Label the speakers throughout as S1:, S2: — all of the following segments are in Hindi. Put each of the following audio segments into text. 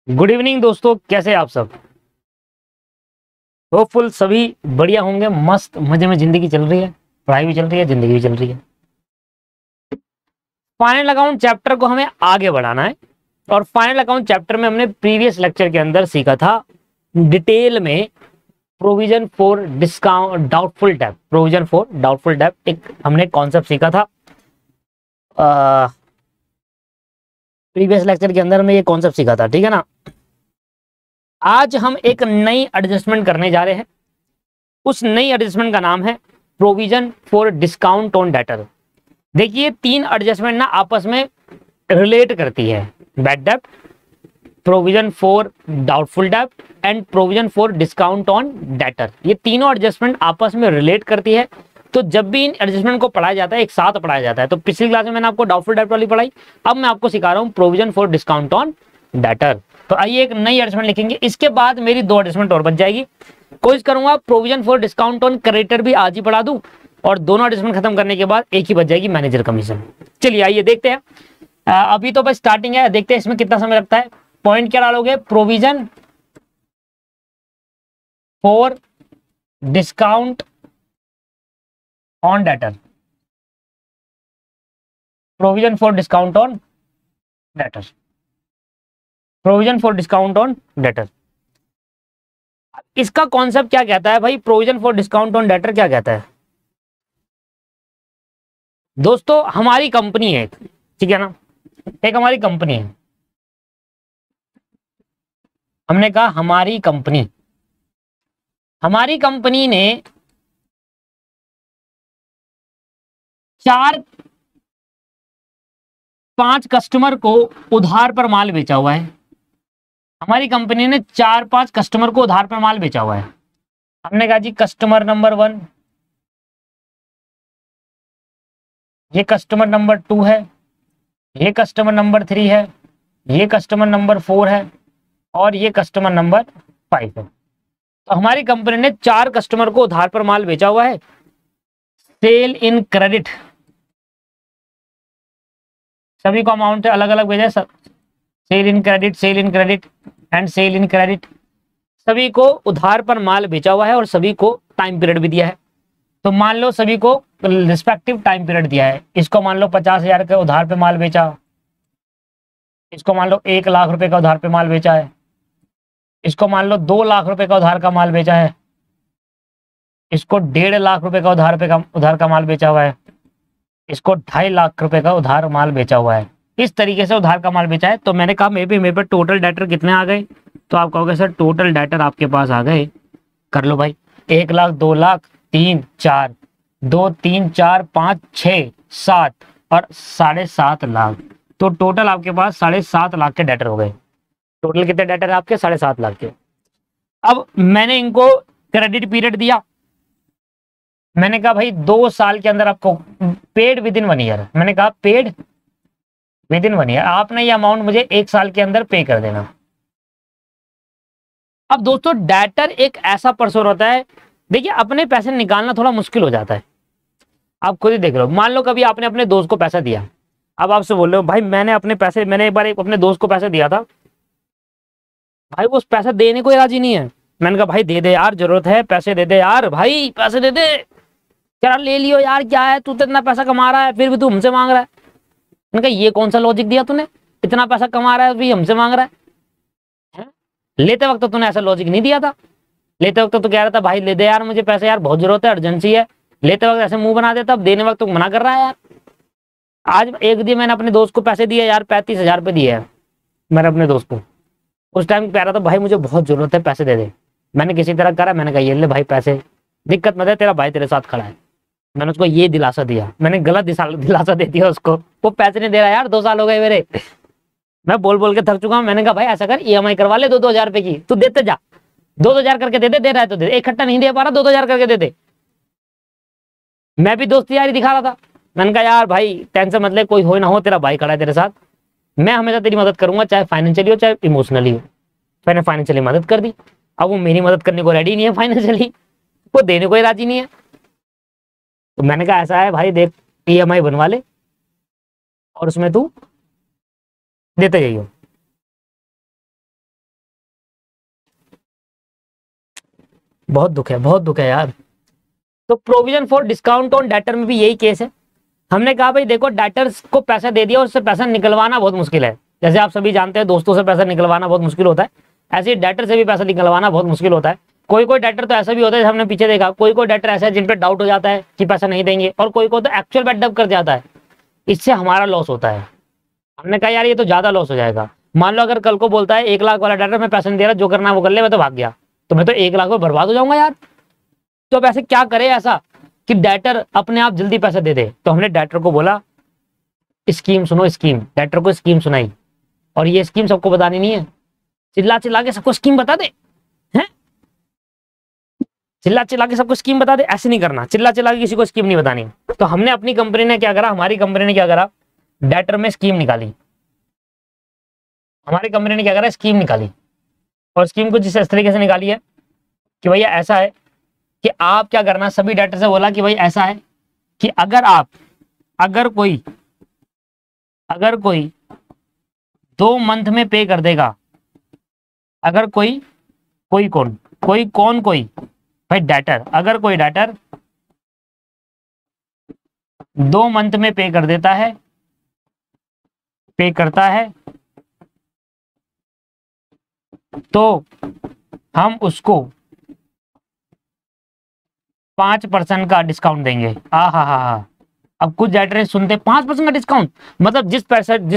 S1: गुड इवनिंग दोस्तों, कैसे हैं आप सब। होपफुल सभी बढ़िया होंगे, मस्त मजे में जिंदगी चल रही है, पढ़ाई भी चल रही है, जिंदगी भी चल रही है। फाइनल अकाउंट चैप्टर को हमें आगे बढ़ाना है और फाइनल अकाउंट चैप्टर में हमने प्रीवियस लेक्चर के अंदर सीखा था डिटेल में प्रोविजन फॉर डिस्काउंट डाउटफुल डेब्ट। प्रोविजन फॉर डाउटफुल डेब्ट एक हमने कॉन्सेप्ट सीखा था। प्रीवियस लेक्चर के अंदर में ये कॉन्सेप्ट सीखा था, ठीक है ना। आज हम एक नई एडजस्टमेंट करने जा रहे हैं। उस नई एडजस्टमेंट का नाम है provision for discount on debtor. देखिए, तीन एडजस्टमेंट ना आपस में रिलेट करती है। बैड डेब्ट, प्रोविजन फॉर डाउटफुल डेब्ट and provision for discount on debtor. ये तीनों एडजस्टमेंट आपस में रिलेट करती है। तो जब भी इन एडजस्टमेंट को पढ़ाया जाता है, एक साथ पढ़ाया जाता है। तो पिछली क्लास में मैंने आपको डाउटफुल डेब्ट वाली पढ़ाई, अब मैं आपको सिखा रहा हूं provision for discount on debtor. तो आइए एक नई एडजस्टमेंट लिखेंगे। इसके बाद मेरी दो एडजस्टमेंट और बच जाएगी। कोशिश करूंगा provision for discount on creditor भी आज ही पढ़ा दूं और दोनों एडजस्टमेंट खत्म करने के बाद एक ही बच जाएगी, मैनेजर कमीशन। चलिए आइए देखते हैं। अभी तो बस स्टार्टिंग है, देखते हैं इसमें कितना समय लगता है। पॉइंट क्या डालोगे? Provision for discount on debtor. Provision for discount on debtor. Provision for discount on debtor. इसका कॉन्सेप्ट क्या कहता है भाई? Provision for discount on debtor क्या कहता है दोस्तों? हमारी कंपनी है, ठीक है ना। एक हमारी कंपनी है, हमने कहा हमारी कंपनी ने 4-5 कस्टमर को उधार पर माल बेचा हुआ है। हमारी कंपनी ने 4-5 कस्टमर को उधार पर माल बेचा हुआ है। हमने कहा जी कस्टमर नंबर 1, ये कस्टमर नंबर 2 है, ये कस्टमर नंबर 3 है, ये कस्टमर नंबर 4 है और ये कस्टमर नंबर 5 है। तो हमारी कंपनी ने 4 कस्टमर को उधार पर माल बेचा हुआ है। सेल इन क्रेडिट, सभी को अमाउंट अलग अलग भेजा है सब। Sale in credit, sale in credit and sale in credit. सभी को उधार पर माल बेचा हुआ है और सभी को टाइम पीरियड भी दिया है। तो मान लो सभी को रिस्पेक्टिव टाइम पीरियड दिया है। इसको मान लो 50,000 के उधार पे माल बेचा, इसको मान लो 1 लाख रुपए का उधार पे माल बेचा है, इसको मान लो 2 लाख रुपए का उधार का माल बेचा है, इसको 1.5 लाख रुपए का उधार का माल बेचा हुआ है, इसको 2.5 लाख रुपए का उधार माल बेचा हुआ है। इस तरीके से उधार का माल बेचा है। तो मैंने कहा मेरे पे टोटल डेटर कितने आ गए? तो आप कहोगे सर टोटल डेटर आपके पास आ गए, कर लो भाई, 1 लाख, 2 लाख, 3, 4, 2, 3, 4, 5, 6, 7 और 7.5 लाख। तो टोटल आपके पास 7.5 लाख के डेटर हो गए। टोटल कितने डेटर है आपके? 7.5 लाख के। अब मैंने इनको क्रेडिट पीरियड दिया। मैंने कहा भाई 2 साल के अंदर आपको पेड विद इन 1 ईयर। मैंने कहा पेड विद इन 1 ईयर, आपने ये अमाउंट मुझे 1 साल के अंदर पे कर देना। अब दोस्तों डेटर एक ऐसा पर्सन होता है, देखिए अपने पैसे निकालना थोड़ा मुश्किल हो जाता है। आप खुद ही देख लो, मान लो कभी आपने अपने दोस्त को पैसा दिया। अब आपसे बोल रहे हो भाई मैंने एक बार अपने दोस्त को पैसे दिया था, भाई वो उस पैसा देने को ही राजी नहीं है। मैंने कहा भाई दे दे यार, जरूरत है, पैसे दे दे यार, भाई पैसे दे दे यार, ले लियो यार, क्या है तू तो इतना पैसा कमा रहा है फिर भी तू हमसे मांग रहा है। मैंने कहा ये कौन सा लॉजिक दिया तूने? इतना पैसा कमा रहा है भी हमसे मांग रहा है? लेते वक्त तो तूने ऐसा लॉजिक नहीं दिया था। लेते वक्त तो कह रहा था भाई ले दे यार, मुझे पैसे यार बहुत जरूरत है, अर्जेंसी है। लेते वक्त ऐसे मुंह बना देता, अब देने वक्त तो मना कर रहा है यार। आज एक दिन मैंने अपने दोस्त को पैसे दिए यार, 35,000 रुपये दिए है मैंने अपने दोस्त को। उस टाइम कह रहा था भाई मुझे बहुत जरूरत है, पैसे दे दे। मैंने किसी तरह करा, मैंने कहा ये ले भाई पैसे, दिक्कत मत है, तेरा भाई तेरे साथ खड़ा है। मैंने उसको ये दिलासा दिया, मैंने गलत दिलासा दे दिया उसको। वो पैसे नहीं दे रहा यार, 2 साल हो गए मेरे। मैं बोल बोल के थक चुका हूं। मैंने कहा भाई ऐसा कर, ईएमआई करवा ले 2-2 हजार रुपए की, तू देते जा, 2-2 हजार करके दे रहा है तो दे, इकट्ठा नहीं दे पा रहा, 2-2 हजार करके दे दे। मैं भी दोस्ती यारी दिखा रहा था। मैंने कहा यार भाई टेंशन मत ले, कोई हो ना हो, तेरा भाई खड़ा है तेरे साथ, मैं हमेशा तेरी मदद करूंगा, चाहे फाइनेंशियली हो चाहे इमोशनली हो। मैंने फाइनेंशियली मदद कर दी। अब वो मेरी मदद करने को रेडी नहीं है फाइनेंशियली, वो देने को ही राजी नहीं है। तो मैंने कहा ऐसा है भाई देख, ईएमआई बनवा ले और उसमें तू देते जाइयो। बहुत दुख है, बहुत दुख है यार। तो provision for discount on debtor में भी यही केस है। हमने कहा भाई देखो डेटर्स को पैसा दे दिया और उससे पैसा निकलवाना बहुत मुश्किल है। जैसे आप सभी जानते हैं दोस्तों से पैसा निकलवाना बहुत मुश्किल होता है, ऐसे ही डेटर से भी पैसा निकलवाना बहुत मुश्किल होता है। कोई कोई डेटर तो ऐसा भी होता है, हमने पीछे देखा, कोई कोई डेटर ऐसा है जिन पे डाउट हो जाता है कि पैसा नहीं देंगे, और कोई कोई तो एक्चुअल में डब कर जाता है। इससे हमारा लॉस होता है। हमने कहा यार ये तो ज्यादा लॉस हो जाएगा। मान लो अगर कल को बोलता है 1 लाख वाला डेटर मैं पैसा नहीं दे रहा, जो करना है वो कर ले, मैं तो भाग गया, तो मैं तो 1 लाख में बर्बाद हो जाऊंगा यार। तो अब ऐसे क्या करे ऐसा कि डेटर अपने आप जल्दी पैसा दे दे। तो हमने डेटर को बोला स्कीम सुनो, स्कीम। डेटर को स्कीम सुनाई, और ये स्कीम सबको बतानी नहीं है। चिल्ला चिल्ला के सबको स्कीम बता दे, हैं? चिल्ला चिल्ला के सबको स्कीम बता दे, ऐसे नहीं करना। चिल्ला चिल्ला के किसी को स्कीम नहीं बतानी। तो हमने अपनी कंपनी ने क्या करा, हमारी कंपनी ने क्या करा, डेटर में स्कीम निकाली। हमारी कंपनी ने क्या करा, स्कीम निकाली। और स्कीम कुछ इस तरीके से निकाली है कि भैया ऐसा है कि आप क्या करना, सभी डेटर से बोला कि भाई ऐसा है कि अगर कोई 2 मंथ में पे कर देगा, अगर कोई भाई डेटर, अगर कोई डेटर 2 मंथ में पे कर देता है, पे करता है, तो हम उसको 5% का डिस्काउंट देंगे। हा। अब कुछ डेटर सुनते 5% का डिस्काउंट, मतलब जिस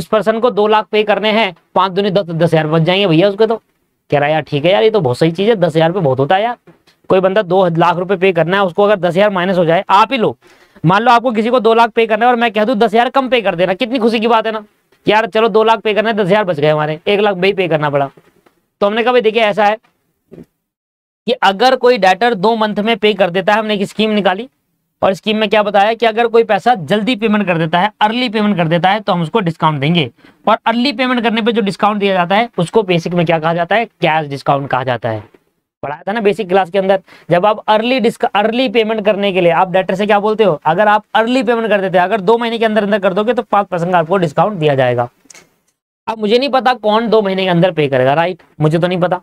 S1: पर्सन को 2 लाख पे करने हैं, 5 दूनी 10,000 बच जाएंगे भैया उसके। तो कह रहा है यार ठीक है यार, ये तो बहुत सही चीज है, 10,000 पे बहुत होता है यार। कोई बंदा 2 लाख रुपए पे करना है, उसको अगर 10,000 माइनस हो जाए, आप ही लो, मान लो आपको किसी को 2 लाख पे करना है और मैं कह दूं 10,000 कम पे कर देना, कितनी खुशी की बात है ना यार। चलो 2 लाख पे करना है, 10,000 बच गए हमारे, 1 लाख भाई पे करना पड़ा। तो हमने कहा भाई देखिए ऐसा है कि अगर कोई डेटर 2 मंथ में पे कर देता है, हमने एक स्कीम निकाली, और स्कीम में क्या बताया कि अगर कोई पैसा जल्दी पेमेंट कर देता है, अर्ली पेमेंट कर देता है, तो हम उसको डिस्काउंट देंगे। और अर्ली पेमेंट करने पे जो डिस्काउंट दिया जाता है उसको बेसिक में क्या कहा जाता है, कैश डिस्काउंट कहा जाता है। पढ़ाया था ना बेसिक क्लास के अंदर। जब आप अर्ली पेमेंट करने के लिए आप डेटर से क्या बोलते हो, अगर आप अर्ली पेमेंट कर देते हैं, अगर 2 महीने के अंदर अंदर कर दोगे तो 5% का आपको डिस्काउंट दिया जाएगा। अब मुझे नहीं पता कौन 2 महीने के अंदर पे करेगा, राइट, मुझे तो नहीं पता,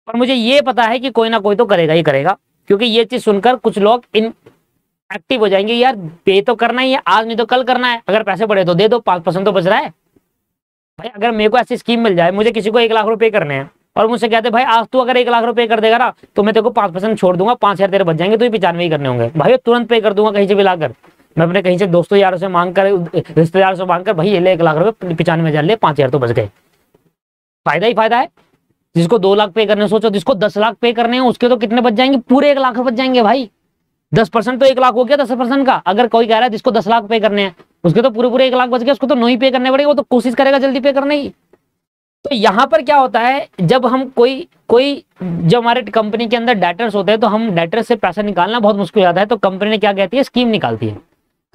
S1: पर मुझे ये पता है कि कोई ना कोई तो करेगा ही करेगा। क्योंकि ये चीज सुनकर कुछ लोग एक्टिव हो जाएंगे, यार पे तो करना ही है, आज नहीं तो कल करना है, अगर पैसे बढ़े तो दे दो, 5% तो बच रहा है भाई। अगर मेरे को ऐसी स्कीम मिल जाए, मुझे किसी को 1 लाख रुपए करने हैं और मुझसे कहते भाई आज तू अगर 1 लाख रुपए कर देगा ना तो मैं तेरे को 5% छोड़ दूंगा, 5,000 तेरे बच जाएंगे, तो 95 ही करने होंगे भाई, तुरंत पे कर दूंगा कहीं से भी लाकर। मैं अपने कहीं से दोस्तों यारों से मांग कर, रिश्तेदारों से मांग कर, भाई ये ले 1 लाख रुपए, 95,000 ले, 5,000 तो बच गए। फायदा ही फायदा है। जिसको 2 लाख पे करने सोचो, जिसको 10 लाख पे करने हैं उसके तो कितने बच जाएंगे, पूरे 1 लाख बच जाएंगे भाई। 10% तो 1 लाख हो गया 10% का। अगर कोई कह रहा है जिसको 10 लाख पे करने हैं उसके तो पूरे 1 लाख बच गए, उसको तो 9 ही पे करने पड़ेगा, वो तो कोशिश करेगा जल्दी पे करने की। तो यहाँ पर क्या होता है, जब हम कोई जो हमारे कंपनी के अंदर डेटर्स होते हैं, तो हम डेटर से पैसा निकालना बहुत मुश्किल हो जाता है। तो कंपनी ने क्या कहती है, स्कीम निकालती है।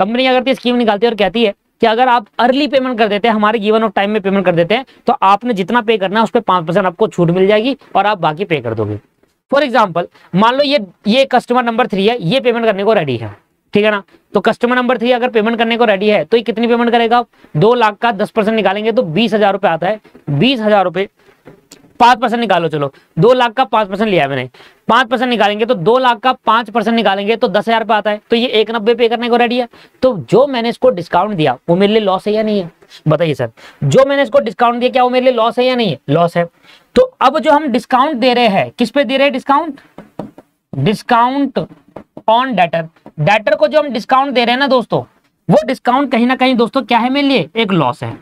S1: कंपनी क्या करती है, स्कीम निकालती है और कहती है कि अगर आप अर्ली पेमेंट कर देते हैं, हमारे गिवन ऑफ टाइम में पेमेंट कर देते हैं, तो आपने जितना पे करना है उस पर 5% आपको छूट मिल जाएगी और आप बाकी पे कर दोगे। फॉर एग्जाम्पल मान लो ये कस्टमर नंबर 3 है, ये पेमेंट करने को रेडी है, ठीक है ना। तो कस्टमर नंबर 3 अगर पेमेंट करने को रेडी है तो ये कितनी पेमेंट करेगा, 2 लाख का 10% निकालेंगे तो 20,000 रुपए आता है। 20,000 रुपए 5% निकालो, चलो 2 लाख का 5% लिया है मैंने, 5% निकालेंगे तो 2 लाख का 5% निकालेंगे तो 10,000 रुपए आता है। तो ये 190 पे करने को रेडी है। तो जो मैंने इसको डिस्काउंट दिया वो मेरे लिए लॉस है या नहीं है, बताइए सर। जो मैंने इसको डिस्काउंट दिया क्या वो मेरे लिए लॉस है या नहीं है, लॉस है। तो अब जो हम डिस्काउंट दे रहे हैं, किस पे दे रहे हैं discount, discount on debtor. Debtor को जो हम डिस्काउंट दे रहे हैं ना दोस्तों, वो डिस्काउंट कहीं ना कहीं दोस्तों क्या है मेरे लिए, एक लॉस है।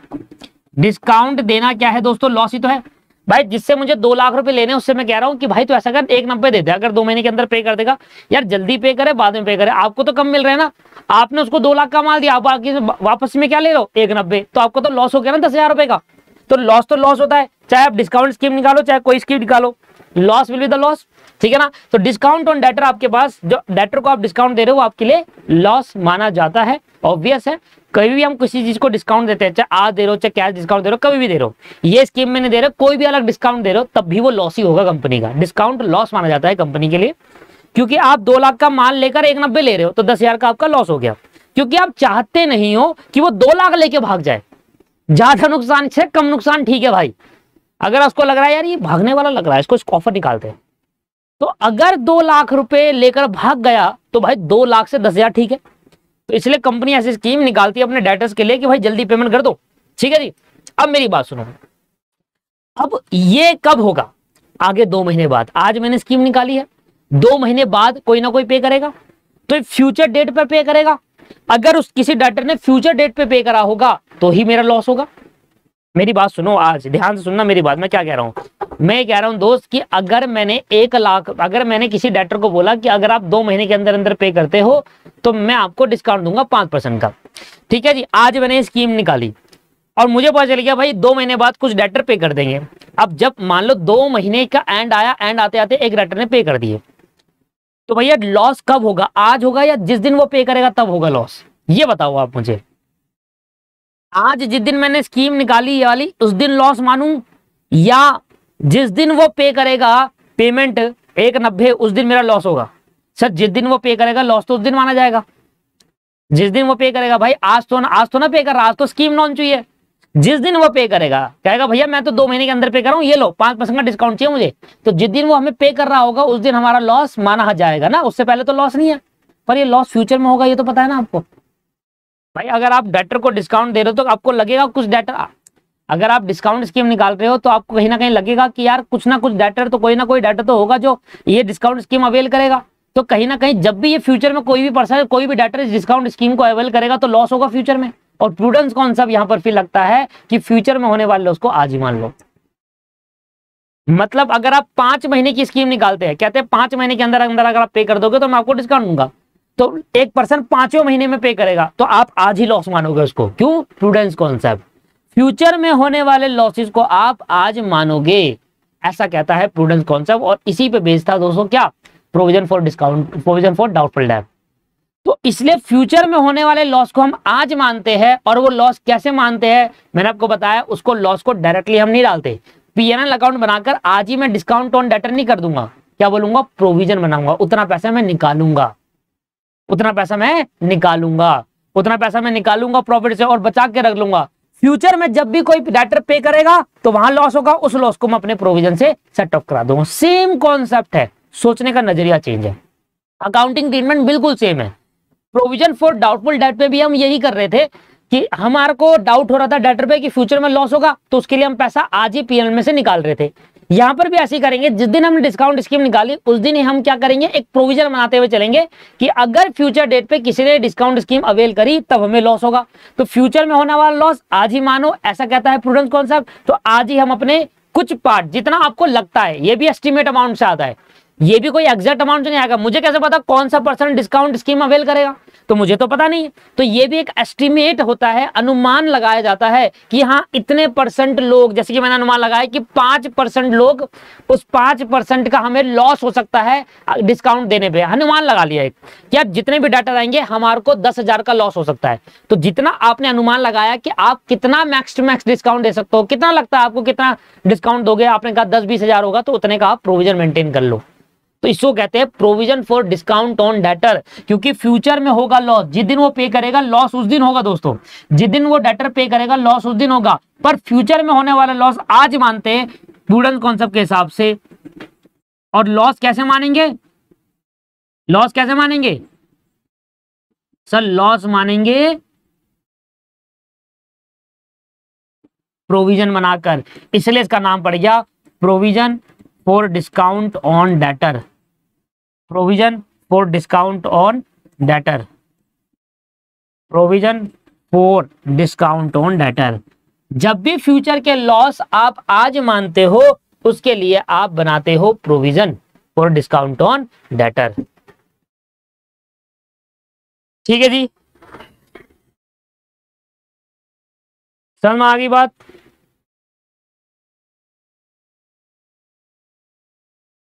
S1: डिस्काउंट देना क्या है दोस्तों, लॉस ही तो है भाई। जिससे मुझे 2 लाख रुपए लेने उससे मैं कह रहा हूं कि भाई तो ऐसा कर 190 दे दे, अगर 2 महीने के अंदर पे कर देगा। यार जल्दी पे करे बाद में पे करे, आपको तो कम मिल रहा है ना। आपने उसको 2 लाख का माल दिया, आप बाकी वापस में क्या ले लो 190, तो आपको तो लॉस हो गया ना 10,000 रुपए का। तो लॉस होता है, चाहे आप डिस्काउंट स्कीम निकालो चाहे कोई स्कीम निकालो, loss will be the loss, ठीक है ना। तो डिस्काउंट ऑन डेटर आपके पास, जो डेटर को आप डिस्काउंट दे रहे हो वो आपके लिए लॉस माना जाता है, ऑब्वियस है। कभी भी हम किसी चीज को डिस्काउंट देते हैं, चाहे आज दे रहे हो चाहे कैश डिस्काउंट दे रहे हो, कभी भी दे रहे हो, ये स्कीम में नहीं दे रहे, कोई भी अलग डिस्काउंट दे रहे हो, तब भी वो लॉस ही होगा कंपनी का। डिस्काउंट लॉस माना जाता है कंपनी के लिए, क्योंकि आप 2 लाख का माल लेकर 190 ले रहे हो तो 10,000 का आपका लॉस हो गया, क्योंकि आप चाहते नहीं हो कि वो 2 लाख लेके भाग जाए। ज्यादा नुकसान से कम नुकसान ठीक है भाई। अगर उसको लग रहा है यार ये भागने वाला लग रहा है, इसको ऑफर निकालते हैं, तो अगर 2 लाख रुपए लेकर भाग गया तो भाई 2 लाख से 10,000 ठीक है। तो इसलिए कंपनी ऐसी स्कीम निकालती है अपने डेटर्स के लिए कि भाई जल्दी पेमेंट कर दो, ठीक है जी। अब मेरी बात सुनो, अब ये कब होगा? आगे 2 महीने बाद। आज मैंने स्कीम निकाली है, 2 महीने बाद कोई ना कोई पे करेगा, तो फ्यूचर डेट पर पे करेगा। अगर उस किसी डेटर ने फ्यूचर डेट पे पे करा होगा तो ही मेरा लॉस होगा। मेरी बात सुनो, आज ध्यान से सुनना मेरी बात, मैं क्या कह रहा हूं। मैं कह रहा हूं दोस्त कि अगर मैंने 1 लाख, अगर मैंने किसी डेटर को बोला कि अगर आप 2 महीने के अंदर अंदर पे करते हो तो मैं आपको डिस्काउंट दूंगा 5% का, ठीक है जी। आज मैंने स्कीम निकाली और मुझे पता चल गया भाई 2 महीने बाद कुछ डेटर पे कर देंगे। अब जब मान लो 2 महीने का एंड आया, एंड आते आते एक डेटर ने पे कर दिए, तो भैया लॉस कब होगा? आज होगा या जिस दिन वो पे करेगा तब होगा लॉस? ये बताओ आप मुझे। आज जिस दिन मैंने स्कीम निकाली ये वाली, उस दिन लॉस मानूं, या जिस दिन वो पे करेगा पेमेंट 190 उस दिन मेरा लॉस होगा? सर जिस दिन वो पे करेगा लॉस तो उस दिन माना जाएगा, जिस दिन वो पे करेगा। भाई आज तो ना पे कर रहा, आज तो स्कीम लॉन्च हुई है। जिस दिन वो पे करेगा, कहेगा भैया मैं तो 2 महीने के अंदर पे कर रहा हूं, ये लो 5% का डिस्काउंट चाहिए मुझे, तो जिस दिन वो हमें पे कर रहा होगा उस दिन हमारा लॉस माना जाएगा ना, उससे पहले तो लॉस नहीं है। पर ये लॉस फ्यूचर में होगा, ये तो पता है ना आपको। भाई अगर आप डेटर को डिस्काउंट दे रहे हो तो आपको लगेगा कुछ डेटर, अगर आप डिस्काउंट स्कीम निकाल रहे हो तो आपको कहीं ना कहीं लगेगा कि यार कुछ ना कुछ डेटर तो, कोई ना कोई डेटर तो होगा जो ये डिस्काउंट स्कीम अवेल करेगा। तो कहीं ना कहीं जब भी ये फ्यूचर में कोई भी पर्सन, कोई भी डेटर इस डिस्काउंट स्कीम को अवेल करेगा तो लॉस होगा फ्यूचर में। और प्रूडेंस कॉन्सेप्ट यहां पर फिर लगता है कि फ्यूचर में होने वाले लॉस को आज ही मान लो। मतलब अगर आप 5 महीने की स्कीम निकालते हैं, कहते हैं 5 महीने के अंदर अंदर अगर आप पे कर दोगे तो मैं आपको डिस्काउंट दूंगा, तो एक पर्सन 5वें महीने में पे करेगा तो आप आज ही लॉस मानोगे उसको। क्यों? प्रूडेंस कॉन्सेप्ट, फ्यूचर में होने वाले लॉसेस को आप आज मानोगे, ऐसा कहता है प्रूडेंस कॉन्सेप्ट। और इसी पे बेस्ड था दोस्तों क्या? Provision for discount, provision for doubtful date. तो इसलिए फ्यूचर में होने वाले लॉस को हम आज मानते हैं। और वो लॉस कैसे मानते हैं मैंने आपको बताया, उसको लॉस को डायरेक्टली हम नहीं डालते, पीएनएल अकाउंट बनाकर आज ही मैं डिस्काउंट ऑन डेटर नहीं कर दूंगा, क्या बोलूंगा? प्रोविजन बनाऊंगा, उतना पैसा मैं निकालूंगा, उतना पैसा मैं निकालूंगा, उतना पैसा मैं निकालूंगा प्रॉफिट से और बचा के रख लूंगा। फ्यूचर में जब भी कोई डेटर पे करेगा तो वहां लॉस होगा, उस लॉस को मैं अपने प्रोविजन से सेट ऑफ करा दूंगा। सेम कॉन्सेप्ट है, सोचने का नजरिया चेंज है, अकाउंटिंग ट्रीटमेंट बिल्कुल सेम है। प्रोविजन फॉर डाउटफुल डेट पे भी हम यही कर रहे थे कि हमारे को डाउट हो रहा था डेटर पे कि फ्यूचर में लॉस होगा, तो उसके लिए हम पैसा आज ही पीएनएल में से निकाल रहे थे। यहां पर भी ऐसे ही करेंगे, जिस दिन हमने डिस्काउंट स्कीम निकाली उस दिन ही हम क्या करेंगे, एक प्रोविजन बनाते हुए चलेंगे कि अगर फ्यूचर डेट पे किसी ने डिस्काउंट स्कीम अवेल करी तब हमें लॉस होगा, तो फ्यूचर में होने वाला लॉस आज ही मानो, ऐसा कहता है प्रूडेंस कॉन्सेप्ट। तो आज ही हम अपने कुछ पार्ट, जितना आपको लगता है, ये भी एस्टिमेट अमाउंट से आता है, ये भी कोई एग्जैक्ट अमाउंट से नहीं आएगा। मुझे कैसे पता कौन सा पर्सन डिस्काउंट स्कीम अवेल करेगा? तो मुझे तो पता नहीं है। तो ये भी एक एस्टिमेट होता है, अनुमान लगाया जाता है कि हाँ इतने % लोग, जैसे कि मैंने अनुमान लगाया कि 5% लोग, उस 5% का हमें लॉस हो सकता है डिस्काउंट देने पे। अनुमान लगा लिया एक कि आप जितने भी डाटा आएंगे हमारे को 10,000 का लॉस हो सकता है। तो जितना आपने अनुमान लगाया कि आप कितना मैक्स टू मैक्स डिस्काउंट दे सकते हो, कितना लगता है आपको कितना डिस्काउंट दोगे, आपने कहा 10-20 हजार होगा, तो उतने का आप प्रोविजन मेंटेन कर लो। तो इसको कहते हैं provision for discount on debtor, क्योंकि फ्यूचर में होगा लॉस, जिस दिन वो पे करेगा लॉस उस दिन होगा दोस्तों, जिस दिन वो डेटर पे करेगा लॉस उस दिन होगा। पर फ्यूचर में होने वाला लॉस आज मानते हैं प्रूडेंस कॉन्सेप्ट के हिसाब से। और लॉस कैसे मानेंगे? लॉस कैसे मानेंगे सर? लॉस मानेंगे प्रोविजन बनाकर, इसलिए इसका नाम पड़ गया provision for discount on debtor, provision for discount on debtor, provision for discount on debtor. जब भी फ्यूचर के लॉस आप आज मानते हो उसके लिए आप बनाते हो provision for discount on debtor. ठीक है जी, समझ में आ गई बात?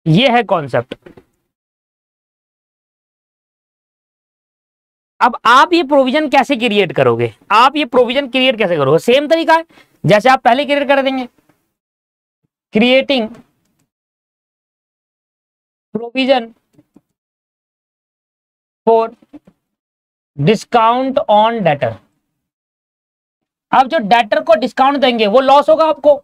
S1: ये है कॉन्सेप्ट। अब आप ये प्रोविजन कैसे क्रिएट करोगे? आप ये प्रोविजन क्रिएट कैसे करोगे? सेम तरीका है जैसे आप पहले क्रिएट कर देंगे, creating provision for discount on debtor. आप जो डेटर को डिस्काउंट देंगे वो लॉस होगा आपको,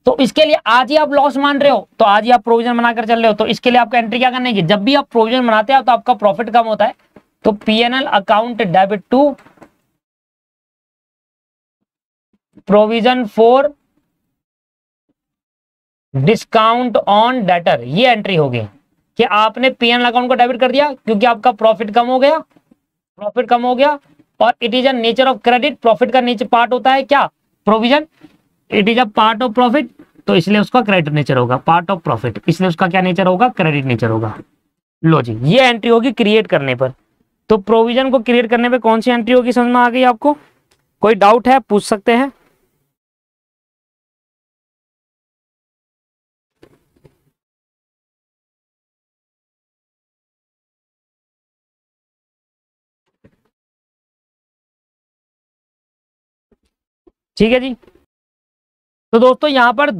S1: तो इसके लिए आज ही आप लॉस मान रहे हो तो आज ही आप प्रोविजन बनाकर चल रहे हो, तो इसके लिए आपका एंट्री क्या करने की, जब भी आप प्रोविजन बनाते हैं तो आपका प्रॉफिट कम होता है, तो PNL account debit to provision for discount on debtor, ये एंट्री होगी कि आपने पीएनएल अकाउंट को डेबिट कर दिया क्योंकि आपका प्रॉफिट कम हो गया, प्रॉफिट कम हो गया, और it is a nature of credit, profit का नीचे पार्ट होता है क्या, provision, it is a part of profit, तो इसलिए उसका क्रेडिट नेचर होगा, पार्ट ऑफ प्रॉफिट, इसलिए उसका क्या नेचर होगा, क्रेडिट नेचर होगा। लो जी, ये एंट्री होगी क्रिएट करने पर। तो प्रोविजन को क्रिएट करने पे कौन सी एंट्री होगी, समझ में आ गई आपको? कोई डाउट है पूछ सकते हैं। ठीक है जी। तो दोस्तों यहां पर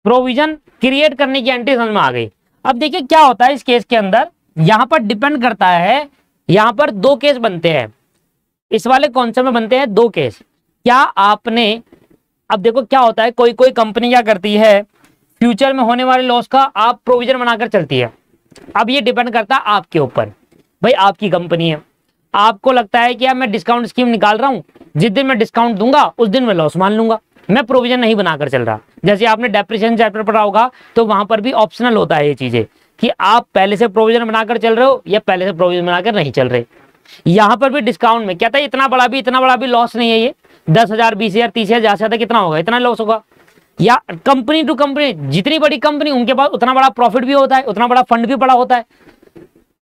S1: प्रोविजन क्रिएट करने की एंट्री समझ में आ गई। अब देखिए क्या होता है इस केस के अंदर, यहां पर डिपेंड करता है, यहां पर दो केस बनते हैं, इस वाले कॉन्सेप्ट में बनते हैं दो केस। क्या आपने, अब देखो क्या होता है, कोई कोई कंपनी क्या करती है, फ्यूचर में होने वाले लॉस का आप प्रोविजन बनाकर चलती है। अब ये डिपेंड करता है आपके ऊपर, भाई आपकी कंपनी है, आपको लगता है कि यार मैं डिस्काउंट स्कीम निकाल रहा हूं, जिस दिन मैं डिस्काउंट दूंगा उस दिन मैं लॉस मान लूंगा, मैं प्रोविजन नहीं बनाकर चल रहा। जैसे आपने डेप्रिसिएशन चैप्टर पढ़ा होगा तो वहां पर भी ऑप्शनल होता है ये चीजें कि आप पहले से प्रोविजन बनाकर चल रहे हो या पहले से प्रोविजन बनाकर नहीं चल रहे। यहां पर भी डिस्काउंट में कहता है इतना बड़ा भी लॉस नहीं है, ये 10,000 20,000 30,000 ज्यादा से ज्यादा कितना होगा, इतना लॉस होगा। या कंपनी टू कंपनी, जितनी बड़ी कंपनी उनके पास उतना बड़ा प्रॉफिट भी होता है, उतना बड़ा फंड भी पड़ा होता है।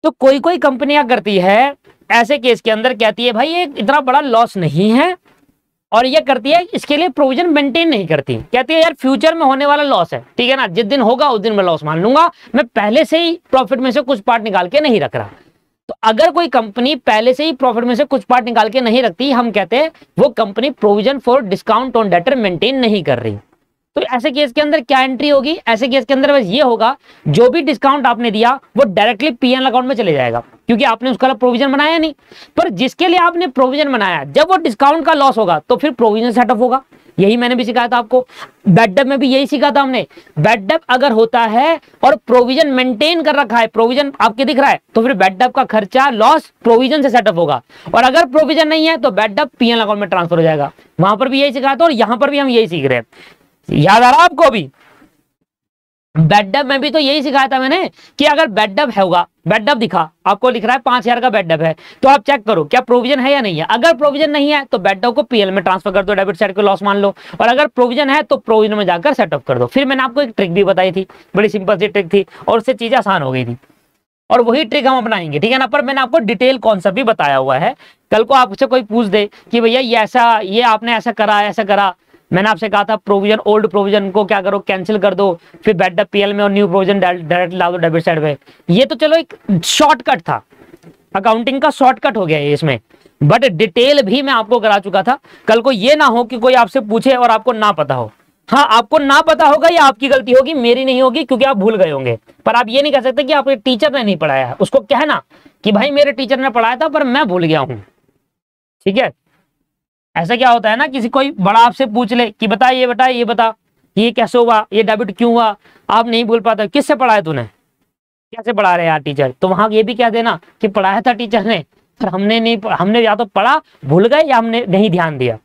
S1: तो कोई कोई कंपनियां करती है ऐसे केस के अंदर, कहती है भाई ये इतना बड़ा लॉस नहीं है, और ये करती है इसके लिए प्रोविजन मेंटेन नहीं करती, कहती है यार फ्यूचर में होने वाला लॉस है, ठीक है ना, जिस दिन होगा उस दिन मैं लॉस मान लूंगा, मैं पहले से ही प्रॉफिट में से कुछ पार्ट निकाल के नहीं रख रहा। तो अगर कोई कंपनी पहले से ही प्रॉफिट में से कुछ पार्ट निकाल के नहीं रखती, हम कहते हैं वो company provision for discount on debtor maintain नहीं कर रही। तो ऐसे केस के अंदर क्या एंट्री होगी, ऐसे केस के अंदर बस ये होगा, जो भी डिस्काउंट आपने दिया वो डायरेक्टली पीएनएल अकाउंट में चले जाएगा, क्योंकि आपने उसका प्रोविजन बनाया नहीं। पर जिसके लिए आपने प्रोविजन बनाया, जब वो डिस्काउंट का लॉस होगा तो फिर प्रोविजन सेटअप होगा। यही मैंने भी सिखाया था आपको, बैड डेट में भी यही सीखा था हमने। बैड डेट अगर होता है और प्रोविजन मेंटेन कर रखा है, प्रोविजन आपके दिख रहा है, तो फिर बैड डेट का खर्चा लॉस प्रोविजन से सेटअप होगा, और अगर प्रोविजन नहीं है तो बैड डेट पीएनएल अकाउंट में ट्रांसफर हो जाएगा। वहां पर भी यही सिखाया था और यहां पर भी हम यही सीख रहे हैं। याद आ रहा आपको? अभी बैड डेट में भी तो यही सिखाया था मैंने कि अगर बैड डेट होगा, बैड डेट दिखा आपको, लिख रहा है 5,000 का बैड डेट है, तो आप चेक करो क्या प्रोविजन है या नहीं है। अगर प्रोविजन नहीं है तो बैड डेट को पीएल में ट्रांसफर कर दो, डेबिट साइड को लॉस मान लो, और अगर प्रोविजन है तो प्रोविजन में जाकर सेटअप कर दो। फिर मैंने आपको एक ट्रिक भी बताई थी, बड़ी सिंपल सी ट्रिक थी, और उससे चीजें आसान हो गई थी, और वही ट्रिक हम अपनाएंगे, ठीक है ना। पर मैंने आपको डिटेल कॉन्सेप्ट भी बताया हुआ है। कल को आपसे कोई पूछ दे कि भैया ये ऐसा, ये आपने ऐसा करा, ऐसा करा, मैंने आपसे कहा था प्रोविजन, ओल्ड प्रोविजन को क्या करो, कैंसिल कर दो, फिर बैड डेट पीएल में और न्यू प्रोविजन डायरेक्ट ला दो डेबिट साइड पे। ये तो चलो एक शॉर्टकट था, अकाउंटिंग का शॉर्टकट हो गया है इसमें, बट डिटेल भी मैं आपको करा चुका था। कल को ये ना हो कि कोई आपसे पूछे और आपको ना पता हो। हाँ, आपको ना पता होगा, ये आपकी गलती होगी, मेरी नहीं होगी, क्योंकि आप भूल गए होंगे। पर आप ये नहीं कह सकते कि आपके टीचर ने नहीं पढ़ाया है, उसको कहना कि भाई मेरे टीचर ने पढ़ाया था पर मैं भूल गया हूं, ठीक है। ऐसा क्या होता है ना, किसी कोई बड़ा आपसे पूछ ले कि बता ये बता ये बता, ये कैसे हुआ, ये डेबिट क्यों हुआ, आप नहीं भूल पाते, किससे पढ़ाया तूने, कैसे पढ़ा रहे यार टीचर, तो वहां ये भी कह देना कि पढ़ाया था टीचर ने, पर हमने नहीं, हमने या तो पढ़ा भूल गए या हमने नहीं ध्यान दिया।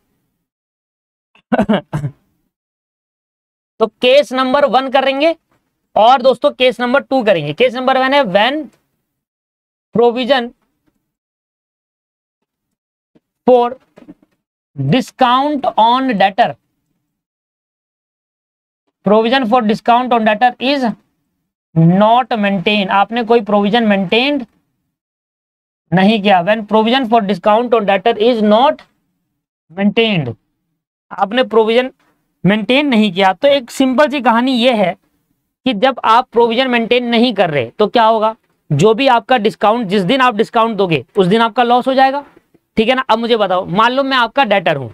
S1: तो केस नंबर 1 करेंगे, और दोस्तों केस नंबर 2 करेंगे। केस नंबर 1 है when provision for discount on debtor, provision for discount on debtor is not maintain, आपने कोई प्रोविजन मेंटेन नहीं किया। When provision for discount on debtor is not maintained, आपने प्रोविजन मेंटेन नहीं किया। तो एक सिंपल सी कहानी यह है कि जब आप प्रोविजन मेंटेन नहीं कर रहे तो क्या होगा, जो भी आपका डिस्काउंट, जिस दिन आप डिस्काउंट दोगे उस दिन आपका लॉस हो जाएगा, ठीक है ना। अब मुझे बताओ, मान लो मैं आपका डेटर हूं,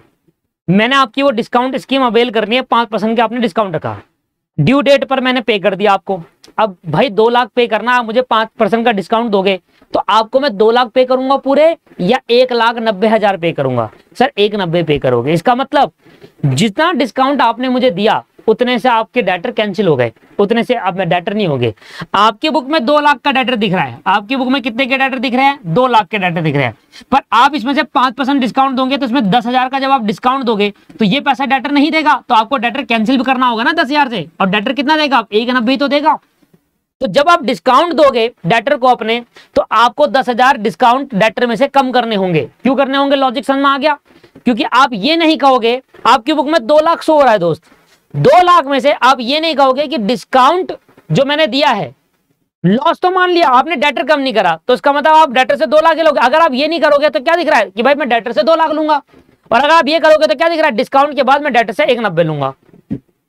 S1: मैंने आपकी वो डिस्काउंट स्कीम अवेल करनी है, 5% के आपने डिस्काउंट रखा, ड्यू डेट पर मैंने पे कर दिया आपको। अब भाई 2 लाख पे करना, आप मुझे 5% का डिस्काउंट दोगे तो आपको मैं 2 लाख पे करूंगा पूरे, या 1,90,000 पे करूंगा? सर 1,90,000 पे करोगे। इसका मतलब जितना डिस्काउंट आपने मुझे दिया उतने से आपके डेटर कैंसिल हो गए, उतने से अब डेटर नहीं हो गए। आपकी बुक में 2 लाख का डेटर दिख रहा है, आपकी बुक में कितने के डेटर दिख रहे हैं, 2 लाख के डेटर दिख रहे हैं, पर आप इसमें से 5% डिस्काउंट दोगे तो इसमें 10,000 का जब आप डिस्काउंट दोगे तो ये पैसा डेटर नहीं देगा, तो आपको डेटर कैंसिल भी करना होगा ना 10,000 से, और डेटर कितना देगा, 1,90 तो देगा। तो जब आप डिस्काउंट दोगे डेटर को अपने, तो आपको 10,000 डिस्काउंट डेटर में से कम करने होंगे। क्यों करने होंगे, लॉजिक समझ में आ गया? क्योंकि आप ये नहीं कहोगे, आपकी बुक में 2 लाख शो हो रहा है दोस्त, 2 लाख में से आप ये नहीं कहोगे कि डिस्काउंट जो मैंने दिया है, लॉस तो मान लिया आपने, डेटर कम नहीं करा, तो इसका मतलब आप डेटर से 2 लाख लोगे। अगर आप ये नहीं करोगे तो क्या दिख रहा है कि भाई मैं डेटर से 2 लाख लूंगा, और अगर आप ये करोगे तो क्या दिख रहा है, डिस्काउंट के बाद मैं डेटर से 1,90 लूंगा,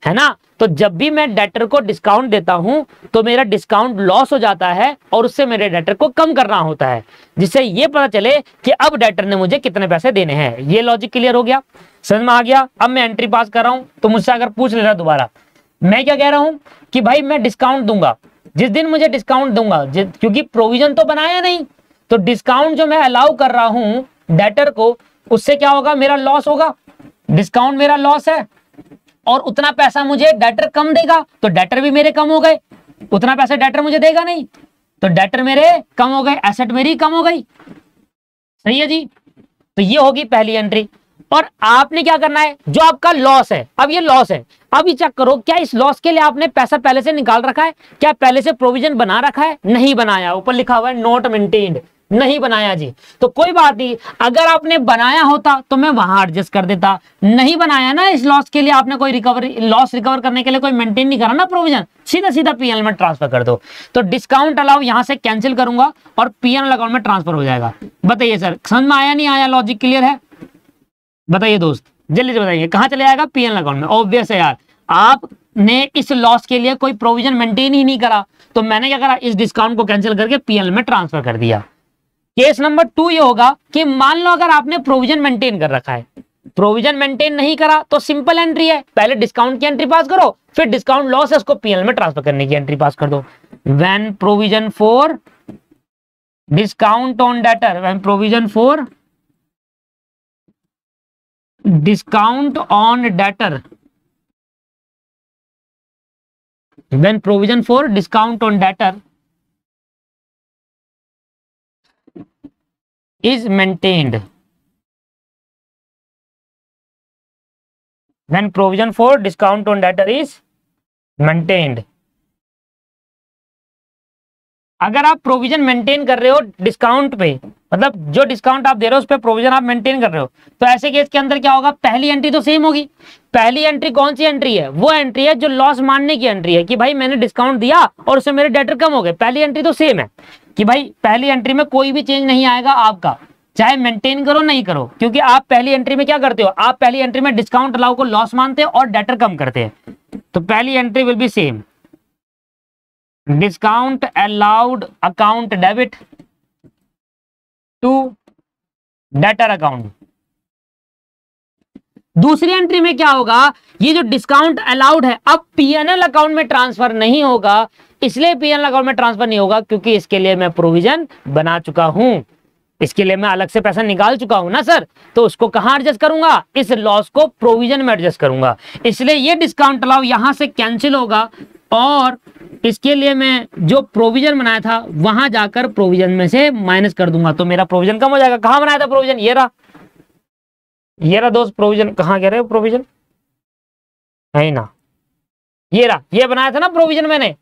S1: है ना। तो जब भी मैं डेटर को डिस्काउंट देता हूं तो मेरा डिस्काउंट लॉस हो जाता है और उससे मेरे डेटर को कम करना होता है, जिससे ये पता चले कि अब डेटर ने मुझे कितने पैसे देने हैं। ये लॉजिक क्लियर हो गया, समझ में आ गया? अब मैं एंट्री पास कर रहा हूं तो मुझसे अगर पूछ ले रहा दोबारा, मैं क्या कह रहा हूं कि भाई मैं डिस्काउंट दूंगा, जिस दिन मुझे डिस्काउंट दूंगा, क्योंकि प्रोविजन तो बनाया नहीं, तो डिस्काउंट जो मैं अलाउ कर रहा हूं डेटर को, उससे क्या होगा, मेरा लॉस होगा, डिस्काउंट मेरा लॉस है, और उतना पैसा मुझे डेटर कम देगा, तो डेटर भी मेरे कम हो गए, उतना पैसा डेटर मुझे देगा नहीं, तो डेटर मेरे कम हो गए, एसेट मेरी कम हो गई। सही है जी? तो ये होगी पहली एंट्री। और आपने क्या करना है, जो आपका लॉस है, अब ये लॉस है, अब ये चेक करो क्या इस लॉस के लिए आपने पैसा पहले से निकाल रखा है, क्या पहले से प्रोविजन बना रखा है? नहीं बनाया, ऊपर लिखा हुआ है नॉट मेंटेन्ड, नहीं बनाया जी। तो कोई बात नहीं, अगर आपने बनाया होता तो मैं वहां एडजस्ट कर देता, नहीं बनाया ना, इस लॉस के लिए आपने कोई रिकवरी, लॉस रिकवर करने के लिए कोई मेंटेन नहीं करा ना प्रोविजन, सीधा सीधा पीएनएल में ट्रांसफर कर दो। तो डिस्काउंट अलाउ यहां से कैंसिल करूंगा और पीएनएल अकाउंट में ट्रांसफर हो जाएगा। बताइए सर समझ में आया नहीं आया, लॉजिक क्लियर है? बताइए दोस्त, जल्दी से बताइए, कहां चले जाएगा, पीएनएल अकाउंट में। ऑब्वियस है यार, आपने इस लॉस के लिए कोई प्रोविजन मेंटेन ही नहीं करा, तो मैंने क्या करा, इस डिस्काउंट को कैंसिल करके पीएनएल में ट्रांसफर कर दिया। केस नंबर 2 ये होगा कि मान लो अगर आपने प्रोविजन मेंटेन कर रखा है, प्रोविजन मेंटेन नहीं करा तो सिंपल एंट्री है, पहले डिस्काउंट की एंट्री पास करो, फिर डिस्काउंट लॉस है उसको पीएनएल में ट्रांसफर करने की एंट्री पास कर दो। When provision for discount on debtor, when provision for discount on debtor, when provision for discount on debtor is maintained, when provision for discount on debtor is maintained। अगर आप प्रोविजन मेंटेन कर रहे हो डिस्काउंट पे, मतलब जो डिस्काउंट आप दे रहे हो उस पे प्रोविजन आप मेंटेन कर रहे हो, तो ऐसे केस के अंदर क्या होगा, पहली एंट्री तो सेम होगी। पहली एंट्री कौन सी एंट्री है, वो एंट्री है जो लॉस मानने की एंट्री है, कि भाई मैंने डिस्काउंट दिया और उससे मेरे डेटर कम हो गए। पहली एंट्री तो सेम है कि भाई पहली एंट्री में कोई भी चेंज नहीं आएगा आपका, चाहे मेंटेन करो नहीं करो, क्योंकि आप पहली एंट्री में क्या करते हो, आप पहली एंट्री में डिस्काउंट अलाउ को लॉस मानते हो और डेटर कम करते हैं। तो पहली entry will be same, discount allowed account debit to debtor account. दूसरी एंट्री में क्या होगा, ये जो डिस्काउंट अलाउड है अब पीएनएल अकाउंट में ट्रांसफर नहीं होगा, इसलिए पीएनएल अकाउंट में ट्रांसफर नहीं होगा क्योंकि इसके लिए मैं प्रोविजन बना चुका हूं, इसके लिए मैं अलग से पैसा निकाल चुका हूं ना सर, तो उसको कहां एडजस्ट करूंगा, इस लॉस को प्रोविजन में एडजस्ट करूंगा, इसलिए ये डिस्काउंट अलाउ यहां से कैंसिल होगा और इसके लिए मैं जो प्रोविजन बनाया था वहां जाकर प्रोविजन में से माइनस कर दूंगा, तो मेरा प्रोविजन कम हो जाएगा। कहां बनाया था प्रोविजन, ये रहा दोस्त, प्रोविजन कहां कह रहे हो, प्रोविजन है ना, ये रहा, ये बनाया था ना प्रोविजन मैंने।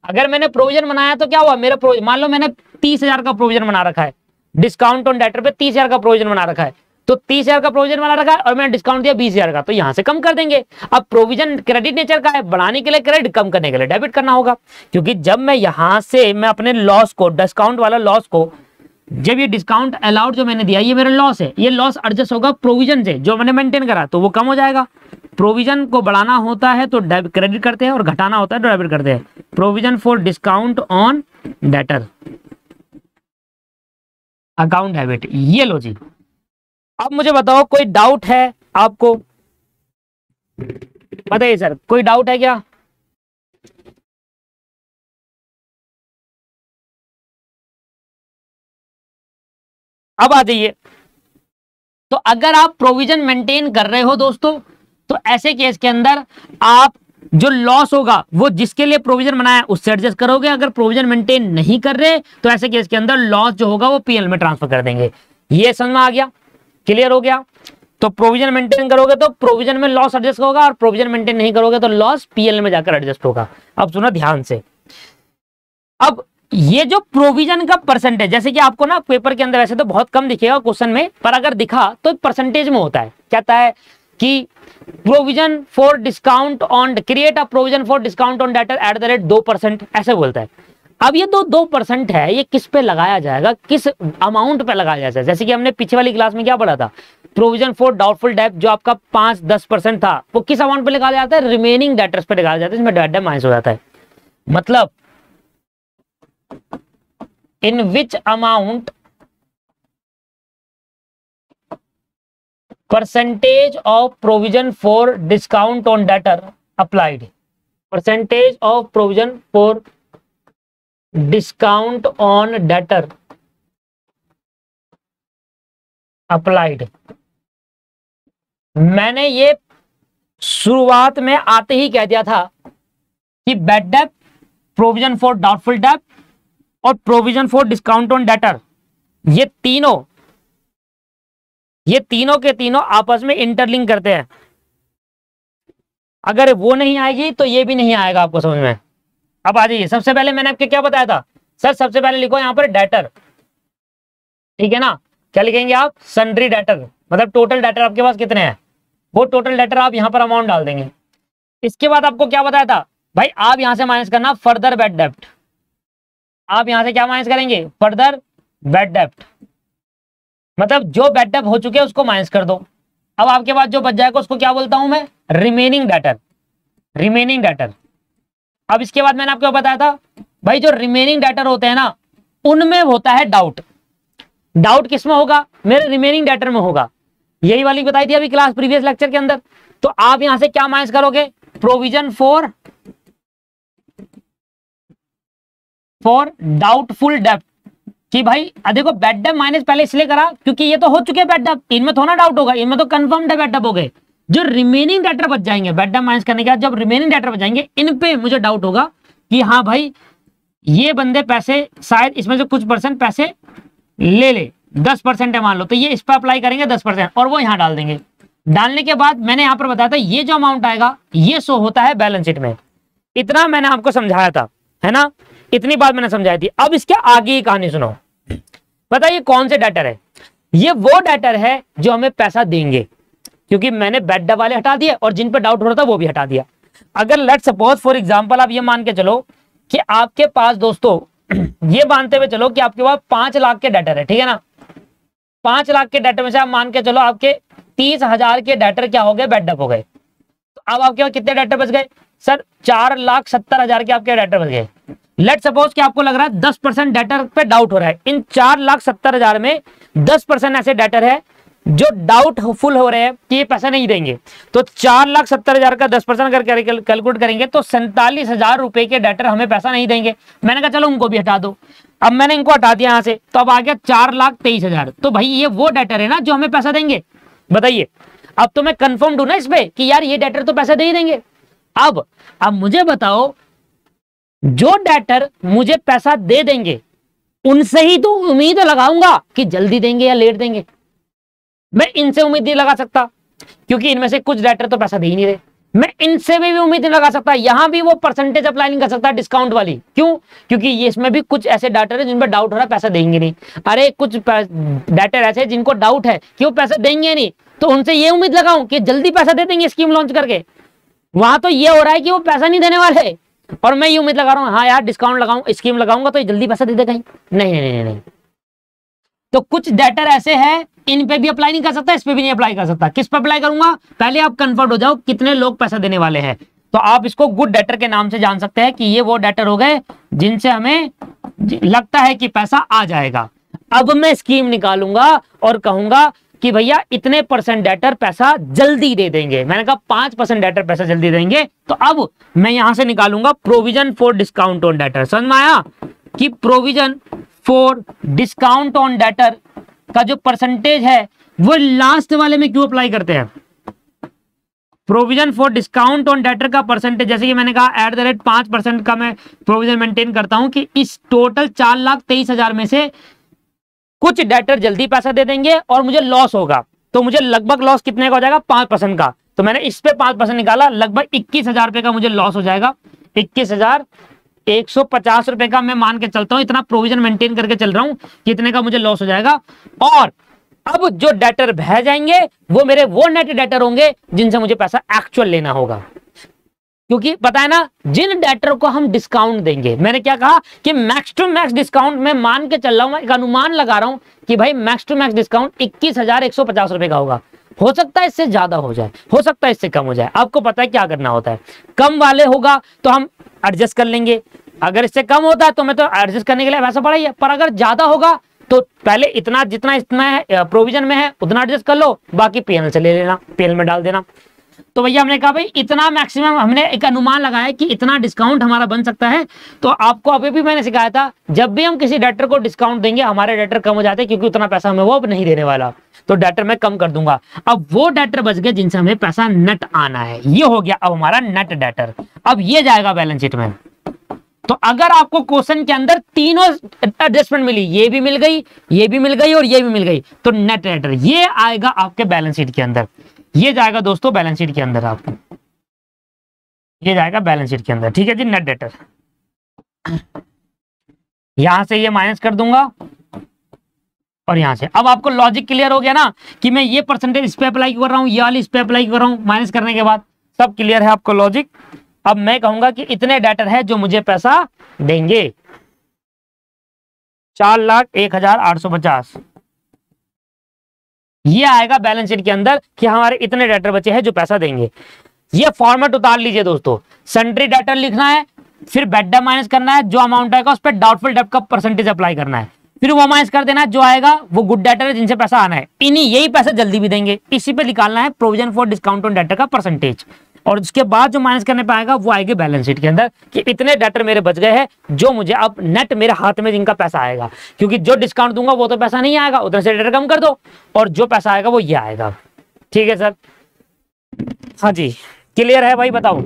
S1: अगर मैंने प्रोविजन बनाया तो क्या हुआ, मेरा प्रोविजन, मान लो मैंने 30,000 का प्रोविजन बना रखा है, डिस्काउंट ऑन डेटर पे 30,000 का प्रोविजन बना रखा है, तो 30,000 का प्रोविजन बना रखा है और मैंने डिस्काउंट दिया 20,000 का, तो यहां से कम कर देंगे। अब प्रोविजन क्रेडिट नेचर का है, बढ़ाने के लिए क्रेडिट, कम करने के लिए डेबिट करना होगा, क्योंकि जब मैं यहां से मैं अपने लॉस को, डिस्काउंट वाला लॉस को, जब ये डिस्काउंट अलाउड जो मैंने दिया ये मेरा लॉस है, ये लॉस एडजस्ट होगा प्रोविजन से जो मैंने मेंटेन करा, तो वो कम हो जाएगा। प्रोविजन को बढ़ाना होता है तो क्रेडिट करते हैं और घटाना होता है तो डेबिट करते हैं। Provision for discount on debtor account debit, ये लो जी। अब मुझे बताओ कोई डाउट है आपको, बताइए सर कोई डाउट है क्या? अब आ जाइए, तो अगर आप प्रोविजन मेंटेन कर रहे हो दोस्तों, तो ऐसे केस के अंदर आप जो लॉस होगा वो जिसके लिए प्रोविजन बनाया है उससे एडजस्ट करोगे। अगर प्रोविजन मेंटेन नहीं कर रहे तो ऐसे केस के अंदर लॉस जो होगा वो पीएल में ट्रांसफर कर देंगे। ये समझ में आ गया, क्लियर हो गया। तो प्रोविजन मेंटेन करोगे तो प्रोविजन में लॉस एडजस्ट होगा, और प्रोविजन मेंटेन नहीं करोगे तो लॉस पीएल में जाकर एडजस्ट होगा। अब सुनो ध्यान से, अब ये जो प्रोविजन का परसेंटेज, जैसे कि आपको ना पेपर के अंदर वैसे तो बहुत कम दिखेगा क्वेश्चन में, पर अगर दिखा तो परसेंटेज में होता है। कहता है कि provision for discount on, create a provision for discount on debtor at the rate 2%, ऐसे बोलता है। अब ये 2% है, ये किस पे लगाया जाएगा, किस अमाउंट पे लगाया जाएगा। जैसे कि हमने पीछे वाली क्लास में क्या पढ़ा था, प्रोविजन फॉर डाउटफुल डेट जो आपका 5-10% था, वो किस अमाउंट पे लगाया जाता है, रिमेनिंग डेटर्स पे लगाया जाता है, इसमें डेट माइनस हो जाता है। मतलब in which amount percentage of provision for discount on debtor applied, percentage of provision for discount on debtor applied। मैंने ये शुरुआत में आते ही कह दिया था कि bad debt, provision for doubtful debt और provision for discount on debtor, ये तीनों के तीनों आपस में इंटरलिंक करते हैं। अगर वो नहीं आएगी तो ये भी नहीं आएगा आपको समझ में। अब आ जाइए, सबसे पहले मैंने आपको क्या बताया था, सर सबसे पहले लिखो यहां पर डेटर, ठीक है ना। क्या लिखेंगे आप, सन्ड्री डेटर, मतलब टोटल डेटर आपके पास कितने हैं, वो टोटल डेटर आप यहां पर अमाउंट डाल देंगे। इसके बाद आपको क्या बताया था, भाई आप यहां से माइनस करना फर्दर बैड डेप्ट, आप यहां से क्या माइनस करेंगे, फर्दर बैड डेप्ट, मतलब जो बैड डेट हो चुके हैं उसको माइनस कर दो। अब आपके पास जो बच जाएगा उसको क्या बोलता हूं मैं, रिमेनिंग डेटर, रिमेनिंग डेटर। अब इसके बाद मैंने आपको बताया था भाई जो रिमेनिंग डेटर होते हैं ना उनमें होता है डाउट, डाउट किसमें होगा, मेरे रिमेनिंग डेटर में होगा। यही वाली बताई थी अभी क्लास प्रीवियस लेक्चर के अंदर। तो आप यहां से क्या माइनस करोगे, प्रोविजन फॉर डाउटफुल डेट, कि भाई देखो बैड डेट माइनस पहले इसलिए करा क्योंकि ये तो हो चुके हैं बैड डेट, इनमें थोड़ा डाउट होगा, इनमें तो कंफर्म बैड डेट हो गए। जो रिमेनिंग डेटर बच जाएंगे बैड डेट माइनस करने के बाद, जब रिमेनिंग डेटर बच जाएंगे इन पे मुझे डाउट होगा कि हाँ भाई ये बंदे पैसे शायद इसमें से कुछ परसेंट पैसे ले 10% है मान लो, तो ये इस पर अप्लाई करेंगे 10% और वो यहां डाल देंगे। डालने के बाद मैंने यहां पर बताया था ये जो अमाउंट आएगा ये शो होता है बैलेंस शीट में। इतना मैंने आपको समझाया था, है ना, इतनी बात मैंने समझाई थी। अब इसके आगे की कहानी सुनो। बताइए कौन से डेटर है, ये वो डेटर है जो हमें पैसा देंगे, क्योंकि मैंने बैड डेट वाले हटा दिए और जिन पर डाउट हो रहा था वो भी हटा दिया। अगर लेट सपोज फॉर एग्जांपल आप ये मान के चलो कि आपके पास दोस्तों ये मानते हुए चलो कि आपके पास 5 लाख के डेटर है, ठीक है ना, 5 लाख के डेटर में से आप मान के चलो आपके 30,000 के डेटर क्या हो गए, बैड डेट हो गए। तो अब आपके पास कितने डेटर बच गए, सर 4,70,000 के आपके डेटर बच गए। लेट सपोज कि आपको लग रहा है 10% डेटर पे डाउट हो रहा है, इन 4,70,000 में 10% ऐसे डेटर है जो डाउटफुल हो रहे हैं कि ये पैसा नहीं देंगे। तो 4,70,000 का 10% अगर कैलकुलेट करेंगे तो 47,000 रुपए के डेटर हमें पैसा नहीं देंगे। मैंने कहा चलो उनको भी हटा दो, अब मैंने इनको हटा दिया यहां से, तो अब आ गया 4,23,000। तो भाई ये वो डेटर है ना जो हमें पैसा देंगे। बताइए अब तो मैं कंफर्म हूं ना इस पे कि यार ये डेटर तो पैसा दे ही देंगे। अब मुझे बताओ जो डेटर मुझे पैसा दे देंगे उनसे ही तो उम्मीद लगाऊंगा कि जल्दी देंगे या लेट देंगे। मैं इनसे उम्मीद नहीं लगा सकता क्योंकि इनमें से कुछ डेटर तो पैसा दे ही नहीं रहे। मैं इनसे भी उम्मीद नहीं लगा सकता, यहां भी वो परसेंटेज अप्लाई नहीं कर सकता डिस्काउंट वाली। क्यों, क्योंकि ये इसमें भी कुछ ऐसे डेटर है जिन पर डाउट हो रहा है पैसा देंगे नहीं। अरे कुछ डेटर ऐसे जिनको डाउट है कि वो पैसा देंगे नहीं, तो उनसे ये उम्मीद लगाऊं कि जल्दी पैसा दे देंगे स्कीम लॉन्च करके। वहां तो ये हो रहा है कि वो पैसा नहीं देने वाले और मैं ये उम्मीद लगा रहा हूं हाँ यार डिस्काउंट लगाऊं, स्कीम लगाऊंगा तो ये जल्दी पैसा दे देगा। नहीं नहीं नहीं नहीं। तो कुछ डेटर ऐसे हैं इन पे भी अप्लाई नहीं कर सकता, इस पे भी नहीं अप्लाई कर सकता। किस पे अप्लाई करूंगा, पहले आप कंफर्म हो जाओ कितने लोग पैसा देने वाले हैं। तो आप इसको गुड डेटर के नाम से जान सकते हैं कि ये वो डेटर हो गए जिनसे हमें लगता है कि पैसा आ जाएगा। अब मैं स्कीम निकालूंगा और कहूंगा कि भैया इतने % डेटर पैसा जल्दी दे देंगे। मैंने कहा 5% डेटर पैसा जल्दी देंगे। तो अब मैं यहां से निकालूंगा provision for discount on debtor. समझ में आया कि provision for discount on debtor का जो परसेंटेज है वो लास्ट वाले में क्यों अप्लाई करते हैं। Provision for discount on debtor का परसेंटेज, जैसे कि मैंने कहा @ 5% का मैं प्रोविजन मेंटेन करता हूं कि इस टोटल 4,23,000 में से कुछ डेटर जल्दी पैसा दे देंगे और मुझे लॉस होगा, तो मुझे लगभग लॉस कितने का हो जाएगा, 5% का। तो मैंने इस पे 5% निकाला, लगभग 21,000 रुपए का मुझे लॉस हो जाएगा। 21,150 रुपए का मैं मान के चलता हूं, इतना प्रोविजन मेंटेन करके चल रहा हूं, कितने का मुझे लॉस हो जाएगा। और अब जो डेटर बह जाएंगे वो मेरे वो नेट डेटर होंगे जिनसे मुझे पैसा एक्चुअल लेना होगा, क्योंकि पता है ना जिन डेटर को हम डिस्काउंट देंगे, मैंने क्या कहा कि मैक्स टू मैक्स डिस्काउंट मैं मान के चल रहा हूं, मैं एक अनुमान लगा रहा हूं कि भाई मैक्स टू मैक्स डिस्काउंट 21,150 रुपए का होगा। हो सकता है इससे ज्यादा हो जाए, हो सकता है इससे कम हो जाए। आपको पता है क्या करना होता है, कम वाले होगा तो हम एडजस्ट कर लेंगे, अगर इससे कम होता है तो मैं तो एडजस्ट करने के लिए वैसा पड़ा ही है, पर अगर ज्यादा होगा तो पहले इतना जितना इसमें प्रोविजन में है उतना एडजस्ट कर लो, बाकी पीएनएल से ले लेना, पीएनएल में डाल देना। तो भैया हमने कहा भाई इतना मैक्सिमम, हमने एक अनुमान लगाया कि इतना डिस्काउंट हमारा बन सकता है। तो आपको अभी भी मैंने सिखाया था, जब भी हम किसी डेटर को डिस्काउंट देंगे हमारे डेटर कम हो जाते हैं, क्योंकि उतना पैसा हमें वो अब नहीं देने वाला, तो डेटर मैं कम कर दूंगा। अब वो डेटर बच गए जिनसे हमें पैसा नेट आना है, ये हो गया अब हमारा नेट डेटर। अब ये जाएगा बैलेंस शीट में। तो अगर आपको क्वेश्चन के अंदर तीनों एडजस्टमेंट मिली, ये भी मिल गई, ये भी मिल गई और ये भी मिल गई, तो नेट डेटर ये आएगा आपके बैलेंस शीट के अंदर। ये जाएगा दोस्तों बैलेंस शीट के अंदर, आपको ये जाएगा बैलेंस शीट के अंदर। ठीक है जी, नेट डेटर। यहां से ये माइनस कर दूंगा और यहां से। अब आपको लॉजिक क्लियर हो गया ना कि मैं ये परसेंटेज इस पे अप्लाई कर रहा हूं, ये वाली इस पे अप्लाई कर रहा हूं, माइनस करने के बाद सब क्लियर है आपको लॉजिक। अब मैं कहूंगा कि इतने डेटर है जो मुझे पैसा देंगे, 4,01,850, ये आएगा बैलेंस शीट के अंदर कि हमारे इतने डेटर बचे हैं जो पैसा देंगे। ये फॉर्मेट उतार लीजिए दोस्तों, सन्ड्री डेटर लिखना है, फिर बैड डेट माइनस करना है, जो अमाउंट आएगा उस पर डाउटफुल डेट का परसेंटेज अप्लाई करना है, फिर वो माइनस कर देना है, जो आएगा वो गुड डेटर है जिनसे पैसा आना है, इन्हीं यही पैसे जल्दी भी देंगे, इसी पे निकालना है provision for discount on debtor का परसेंटेज। और उसके बाद जो माइनस करने पे आएगा वो आएगा बैलेंस शीट के अंदर कि इतने डेटर मेरे बच गए हैं जो मुझे अब नेट मेरे हाथ में जिनका पैसा आएगा, क्योंकि जो डिस्काउंट दूंगा वो तो पैसा नहीं आएगा, उधर से डेटर कम कर दो और जो पैसा आएगा वो ये आएगा। ठीक है सर, हाँ जी क्लियर है भाई, बताओ।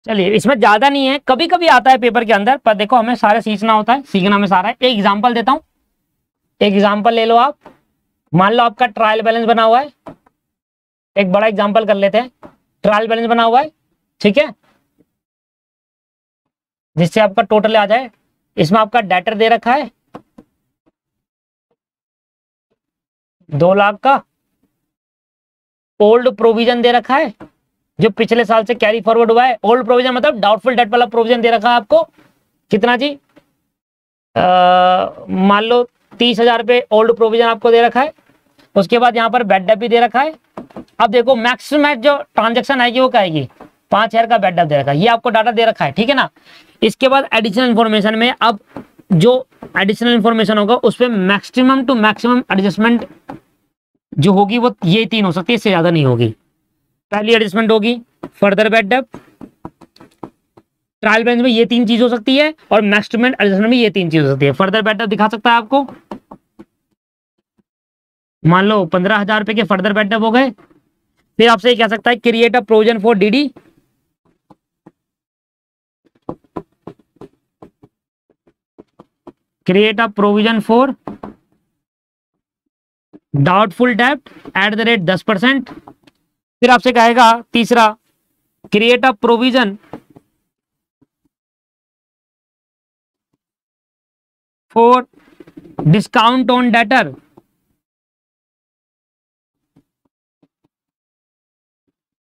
S1: चलिए इसमें ज्यादा नहीं है, कभी कभी आता है पेपर के अंदर, पर देखो हमें सारे सीखना होता है, सीखना में सारा है। एक एग्जांपल देता हूं, एक एग्जांपल ले लो आप। मान लो आपका ट्रायल बैलेंस बना हुआ है, एक बड़ा एग्जांपल कर लेते हैं। ट्रायल बैलेंस बना हुआ है, ठीक है, जिससे आपका टोटल आ जाए। इसमें आपका डेटर दे रखा है 2 लाख का, ओल्ड प्रोविजन दे रखा है जो पिछले साल से कैरी फॉरवर्ड हुआ है। ओल्ड प्रोविजन मतलब डाउटफुल डेट वाला प्रोविजन दे रखा है आपको, कितना जी, मान लो 30,000 रुपए ओल्ड प्रोविजन आपको दे रखा है। उसके बाद यहाँ पर बैड डेट भी दे रखा है। अब देखो मैक्सिमम जो ट्रांजेक्शन आएगी वो क्या आएगी, 5,000 का बैड डेट दे रखा है, ये आपको डाटा दे रखा है, ठीक है ना। इसके बाद एडिशनल इन्फॉर्मेशन में अब जो एडिशनल इन्फॉर्मेशन होगा उस पर मैक्सिमम टू मैक्सिमम एडजस्टमेंट जो होगी वो ये 3 हो सकती है, इससे ज्यादा नहीं होगी। पहली एडजस्टमेंट होगी further bad debt, trial balance में ये 3 चीज हो सकती है, और मैक्सिमम एडजस्टमेंट में ये 3 चीज हो सकती है। फर्दर बैड डेट दिखा सकता है आपको, मान लो 15,000 रुपए के फर्दर बैड डेट हो गए। फिर आपसे ये कह सकता है create a provision for DD, create a provision for doubtful debt @ 10%। फिर आपसे कहेगा तीसरा create a provision for discount on debtor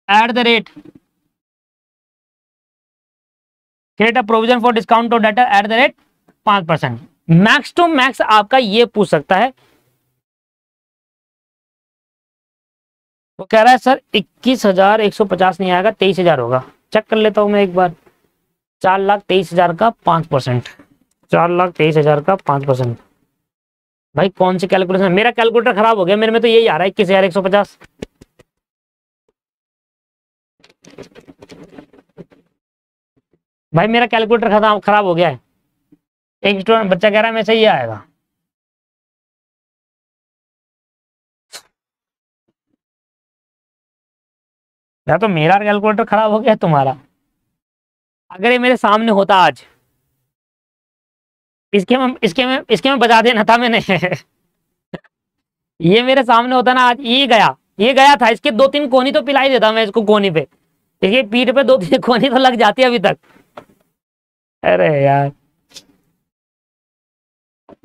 S1: @ create a provision for discount on debtor @ 5%। Max to max आपका ये पूछ सकता है। वो कह रहा है सर 21,150 नहीं आएगा, 23,000 होगा। चेक कर लेता हूं मैं एक बार, 4,23,000 का 5%, 4,23,000 का 5%। भाई कौन सी कैलकुलेशन, मेरा कैलकुलेटर खराब हो गया, मेरे में तो यही आ रहा है 21,150। भाई मेरा कैलकुलेटर खराब हो गया है। एक स्टूडेंट बच्चा कह रहा है मैं सही आएगा। या तो मेरा कैलकुलेटर खराब हो गया तुम्हारा। अगर ये मेरे सामने होता आज, इसके में बजा देना था मैंने। ये मेरे सामने होता ना आज, ये गया था, इसके 2-3 कोनी तो पिला ही देता मैं इसको कोनी पे। देखिए पीठ पे 2-3 कोनी तो लग जाती है अभी तक। अरे यार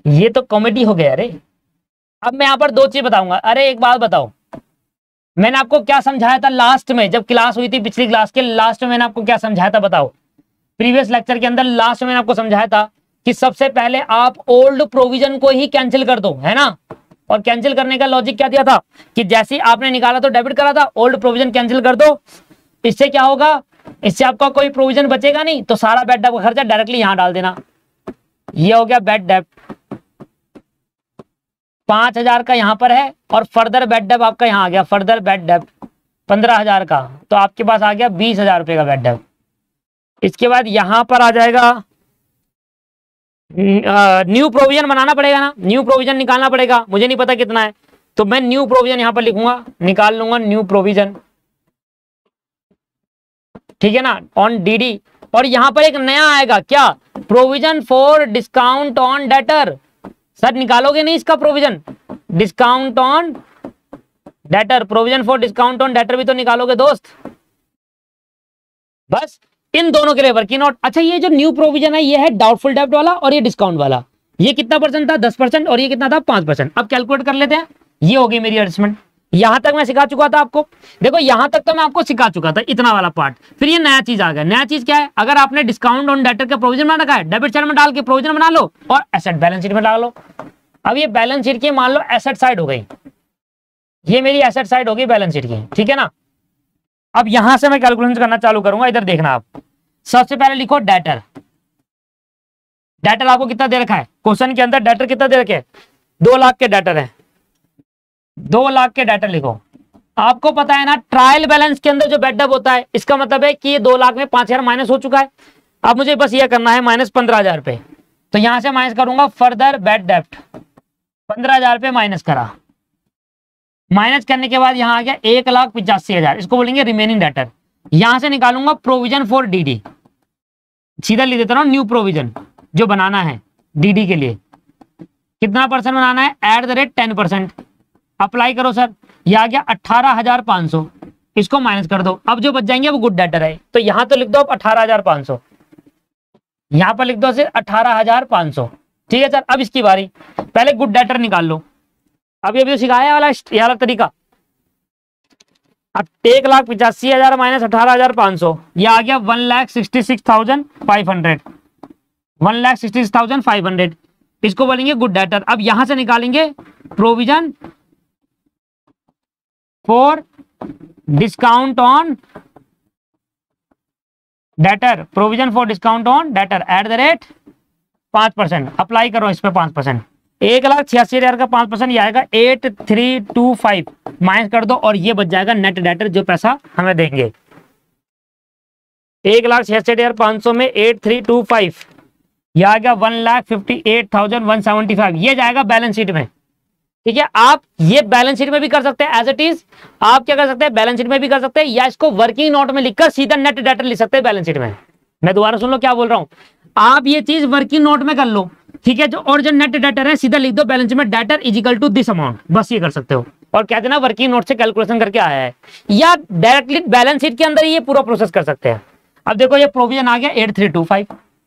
S1: ये तो कॉमेडी हो गया। अरे अब मैं यहाँ पर 2 चीज बताऊंगा। अरे एक बात बताओ, मैंने आपको क्या समझाया था लास्ट में, जब क्लास हुई थी पिछली क्लास के लास्ट में, मैंने आपको क्या समझाया था बताओ। प्रीवियस लेक्चर के अंदर लास्ट में मैंने आपको समझाया था कि सबसे पहले आप ओल्ड प्रोविजन को ही कैंसिल कर दो, है ना। और कैंसिल करने का लॉजिक क्या दिया था कि जैसे आपने निकाला तो डेबिट करा था, ओल्ड प्रोविजन कैंसिल कर दो। इससे क्या होगा, इससे आपका कोई प्रोविजन बचेगा नहीं, तो सारा बैड डेब्ट का खर्चा डायरेक्टली यहां डाल देना। ये हो गया बैड डेब्ट। 5,000 का यहां पर है, और फर्दर बैड डेब्ट आपका यहां आ गया, फर्दर बैड डेब्ट 15,000 का, तो आपके पास आ गया 20,000 रुपए का बैड डेब्ट। इसके बाद यहां पर आ जाएगा न्यू प्रोविजन बनाना पड़ेगा ना, न्यू प्रोविजन निकालना पड़ेगा, मुझे नहीं पता कितना है, तो मैं न्यू प्रोविजन यहां पर लिखूंगा, निकाल लूंगा न्यू प्रोविजन, ठीक है ना, ऑन डीडी। और यहां पर एक नया आएगा क्या, provision for discount on debtor. Sir निकालोगे नहीं इसका provision, discount on debtor, provision for discount on debtor भी तो निकालोगे दोस्त। बस इन दोनों के लिए वर्किंग नोट। अच्छा ये जो न्यू प्रोविजन है ये है डाउटफुल डेब्ट वाला, और ये डिस्काउंट वाला। ये कितना परसेंट था, 10%, और ये कितना था, 5%। अब कैलकुलेट कर लेते हैं। ये हो गई मेरी एडजस्टमेंट। यहां तक मैं सिखा चुका था आपको, देखो यहां तक तो मैं आपको सिखा चुका था इतना वाला पार्ट। फिर ये नया चीज आ गया। नया चीज क्या है, अगर आपने डिस्काउंट ऑन डेटर का प्रोविजन बना रखा है, डेबिट साइड में डाल के प्रोविजन बना लो और एसेट बैलेंस शीट में डाल लो। अब ये बैलेंस शीट की मान लो एसेट साइड हो गई, ये मेरी एसेट साइड होगी बैलेंस शीट की, ठीक है ना। अब यहां से मैं कैलकुलेशन करना चालू करूंगा, इधर देखना आप। सबसे पहले लिखो डेटर। डेटर आपको कितना दे रखा है क्वेश्चन के अंदर, डेटर कितना दे रखे, 2 लाख के डेटर है, 2 लाख के डेटर लिखो। आपको पता है ना ट्रायल बैलेंस के अंदर जो बैड डेब्ट होता है, इसका मतलब है कि ये 2 लाख में 5,000 माइनस हो चुका है। अब मुझे बस ये करना है माइनस 15,000 रुपए, तो यहां से माइनस करूंगा फर्दर बैड डेब्ट, 15,000 रुपए माइनस करा। माइनस करने के बाद यहां आ गया 1,85,000, इसको बोलेंगे रिमेनिंग डेटर। यहां से निकालूंगा प्रोविजन फॉर डीडी, सीधा लिख देता हूं न्यू प्रोविजन जो बनाना है डीडी के लिए। कितना परसेंट बनाना है, एट द रेट 10%। अप्लाई करो सर, ये आ गया 18,500, इसको माइनस कर दो। अब जो बच जाएंगे वो गुड डेटर है, तो यहां तो लिख दो अब 18,500, यहां पर लिख दो सिर्फ 18,500, ठीक है सर। अब इसकी बारी, पहले गुड डेटर निकाल लो। अब ये भी तो सिखाया वाला ये वाला तरीका। अब 1,85,000 माइनस 18,500, ये आ गया 1,66,500, 1,66,500, इसको बोलेंगे गुड डेटर। अब यहां से निकालेंगे provision for discount on debtor, provision for discount on debtor at the rate 5%। Apply करो इस पे 5%, 1,86,000 का 5% ये आएगा 8,325, माइनस कर दो और ये बच जाएगा नेट डेटर जो पैसा हमें देंगे। 1,86,500 में 8,325, ये आ गया 1,58,175, ये जाएगा बैलेंस शीट में, ठीक है। आप ये बैलेंस शीट में भी कर सकते हैं एज इट इज, आप क्या कर सकते हैं बैलेंस शीट में भी कर सकते हैं, या इसको वर्किंग नोट में लिखकर सीधा नेट डेटर लिख सकते हैं बैलेंस शीट में। मैं दोबारा सुन लो क्या बोल रहा हूं, आप ये चीज वर्किंग नोट में कर लो, ठीक है। जो और जो नेट डेटर है सीधा लिख दो बैलेंस शीट में, debtor is equal to this amount, बस ये कर सकते हो। और कहते हैं ना वर्किंग नोट से कैलकुलेशन करके आया है, या डायरेक्टली बैलेंस शीट के अंदर ये पूरा प्रोसेस कर सकते हैं। अब देखो ये प्रोविजन आ गया 8,325,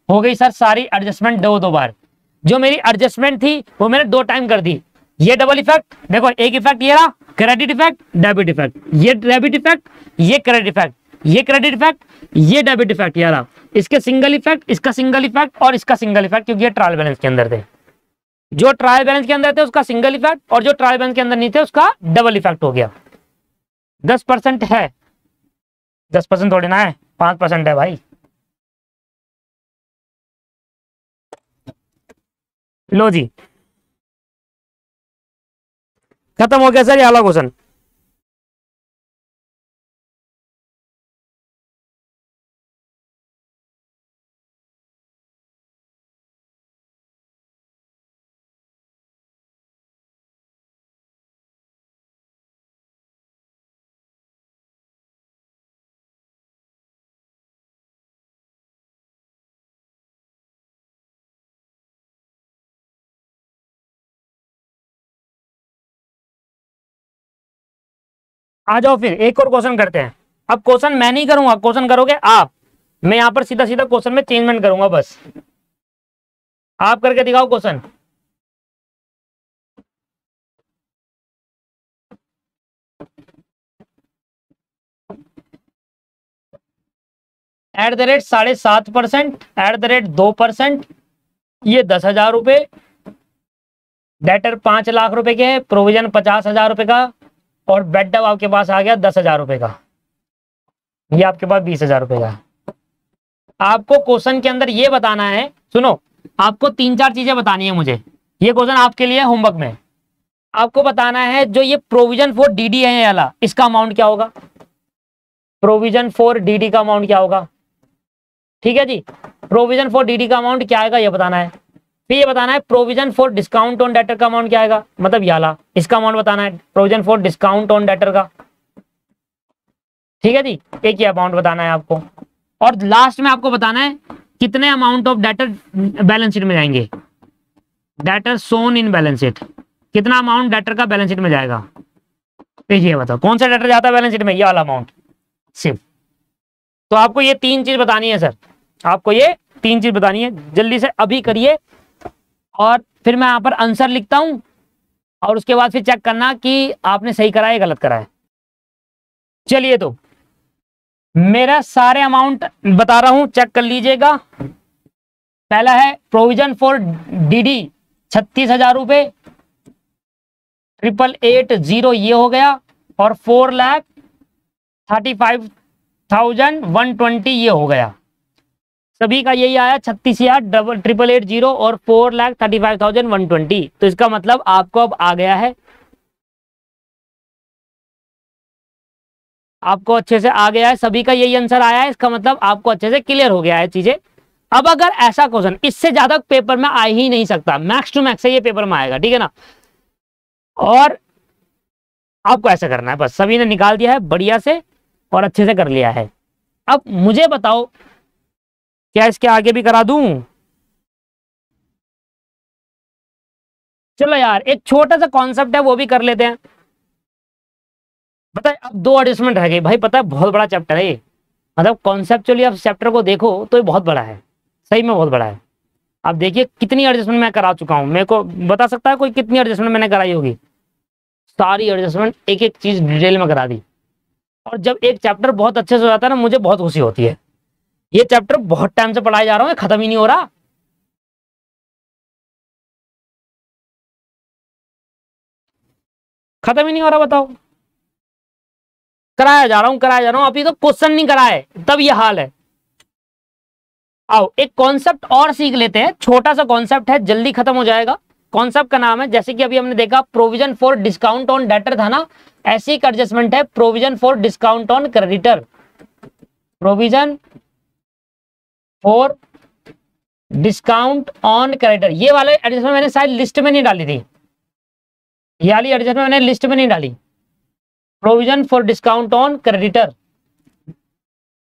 S1: हो गई सर सारी एडजस्टमेंट दो बार। जो मेरी एडजस्टमेंट थी वो मैंने 2 टाइम कर दी। ये डबल इफेक्ट देखो, एक इफेक्ट ये रहा क्रेडिट इफेक्ट डेबिट इफेक्ट, ये डेबिट इफेक्ट, ये क्रेडिट इफेक्ट, ये क्रेडिट इफेक्ट, ये डेबिट इफेक्ट, ये रहा इसके सिंगल इफेक्ट, इसका सिंगल इफेक्ट और इसका सिंगल इफेक्ट, क्योंकि ये ट्रायल बैलेंस के अंदर थे। जो ट्रायल बैलेंस के अंदर थे उसका सिंगल इफेक्ट, और जो ट्रायल बैलेंस के अंदर नहीं थे उसका डबल इफेक्ट हो गया। 10% है, 10% थोड़ी ना है, 5% है भाई। लो जी खत्म हो गया सर ये वाला क्वेश्चन। आ जाओ फिर एक और क्वेश्चन करते हैं। अब क्वेश्चन मैं नहीं करूंगा, क्वेश्चन करोगे आप। मैं यहां पर सीधा सीधा क्वेश्चन में चेंजमेंट करूंगा, बस आप करके दिखाओ क्वेश्चन। @7.5%, @2%, ये 10,000 रुपए, डेटर 5 लाख रुपए के, प्रोविजन 50,000 रुपए का, और बेड आपके पास आ गया 10,000 रुपए का, ये आपके पास 20,000 रुपए का। आपको क्वेश्चन के अंदर ये बताना है, सुनो, आपको 3-4 चीजें बतानी है मुझे। ये क्वेश्चन आपके लिए होमवर्क में आपको बताना है, जो ये प्रोविजन फॉर डीडी है ये वाला, इसका अमाउंट क्या होगा, प्रोविजन फॉर डीडी का अमाउंट क्या होगा। ठीक है जी, प्रोविजन फॉर डीडी का अमाउंट क्या आएगा ये बताना है। फिर ये बताना है provision for discount on debtor का अमाउंट क्या आएगा, मतलब याला इसका अमाउंट बताना है, provision for discount on debtor का। ठीक है जी, एक ही अमाउंट बताना है आपको। और लास्ट में आपको बताना है कितने amount of debtor balance sheet में जाएंगे, debtor shown in balance sheet, कितना अमाउंट डेटर का बैलेंस शीट में जाएगा। तो ये बताओ कौन सा डेटर जाता है बैलेंस शीट में, ये वाला अमाउंट सिर्फ। तो आपको ये 3 चीज बतानी है सर, आपको ये 3 चीज बतानी है, जल्दी से अभी करिए। और फिर मैं यहां पर आंसर लिखता हूं, और उसके बाद फिर चेक करना कि आपने सही करा है गलत करा है। चलिए, तो मेरा सारे अमाउंट बता रहा हूं, चेक कर लीजिएगा। पहला है प्रोविजन फॉर डीडी 36,000 रुपए, 8880 ये हो गया, और 4,35,120 ये हो गया। सभी का यही आया 36,880 और 4,35,120। तो इसका मतलब आपको अब आ गया है, आपको अच्छे से आ गया है, सभी का यही आंसर आया है। इसका मतलब आपको अच्छे से क्लियर हो गया है चीजें। अब अगर ऐसा क्वेश्चन इससे ज्यादा पेपर में आ ही नहीं सकता, मैक्स टू मैक्स ये पेपर में आएगा, ठीक है ना। और आपको ऐसा करना है, बस सभी ने निकाल दिया है बढ़िया से और अच्छे से कर लिया है। अब मुझे बताओ क्या इसके आगे भी करा दूं। चलो यार, एक छोटा सा कॉन्सेप्ट है वो भी कर लेते हैं। पता है अब 2 एडजस्टमेंट रह गए भाई, पता है बहुत बड़ा चैप्टर है ये, मतलब कॉन्सेप्चुअली आप चैप्टर को देखो तो ये बहुत बड़ा है, सही में बहुत बड़ा है। आप देखिए कितनी एडजस्टमेंट मैं करा चुका हूं, मेरे को बता सकता है कोई कितनी एडजस्टमेंट मैंने कराई होगी। सारी एडजस्टमेंट एक एक चीज डिटेल में करा दी। और जब एक चैप्टर बहुत अच्छे से हो जाता है ना, मुझे बहुत खुशी होती है। ये चैप्टर बहुत टाइम से पढ़ाया जा रहा हूँ, खत्म ही नहीं हो रहा। खत्म ही नहीं हो रहा, बताओ। कराया जा रहा हूं, कराया जा रहा हूं, अभी तो क्वेश्चन नहीं कराए, तब ये हाल है। आओ एक कॉन्सेप्ट और सीख लेते हैं, छोटा सा कॉन्सेप्ट है, जल्दी खत्म हो जाएगा। कॉन्सेप्ट का नाम है, जैसे कि अभी हमने देखा provision for discount on debtor था ना, ऐसी एक एडजस्टमेंट है provision for discount on creditor. Provision for discount on creditor, ये वाले एडजस्टमेंट मैंने शायद लिस्ट में नहीं डाली थी, ये वाली एडजस्टमेंट मैंने लिस्ट में नहीं डाली। Provision for discount on creditor,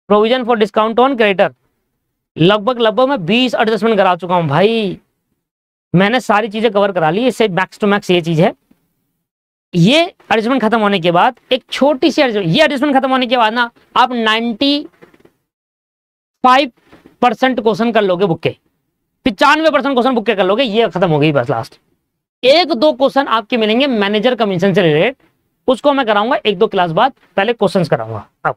S1: provision for discount on creditor, लगभग मैं 20 एडजस्टमेंट करा चुका हूं भाई, मैंने सारी चीजें कवर करा ली। इससे मैक्स टू मैक्स ये चीज है। ये एडजस्टमेंट खत्म होने के बाद एक छोटी सी एडजस्टमेंट, ये एडजस्टमेंट खत्म होने के बाद ना आप 95% क्वेश्चन कर लोगे बुक के, 95% क्वेश्चन बुक के कर लोगे, ये खत्म हो गई बस। लास्ट 1-2 क्वेश्चन आपके मिलेंगे मैनेजर कमीशन से रिलेटेड, उसको मैं कराऊंगा 1-2 क्लास बाद, पहले क्वेश्चंस कराऊंगा अब।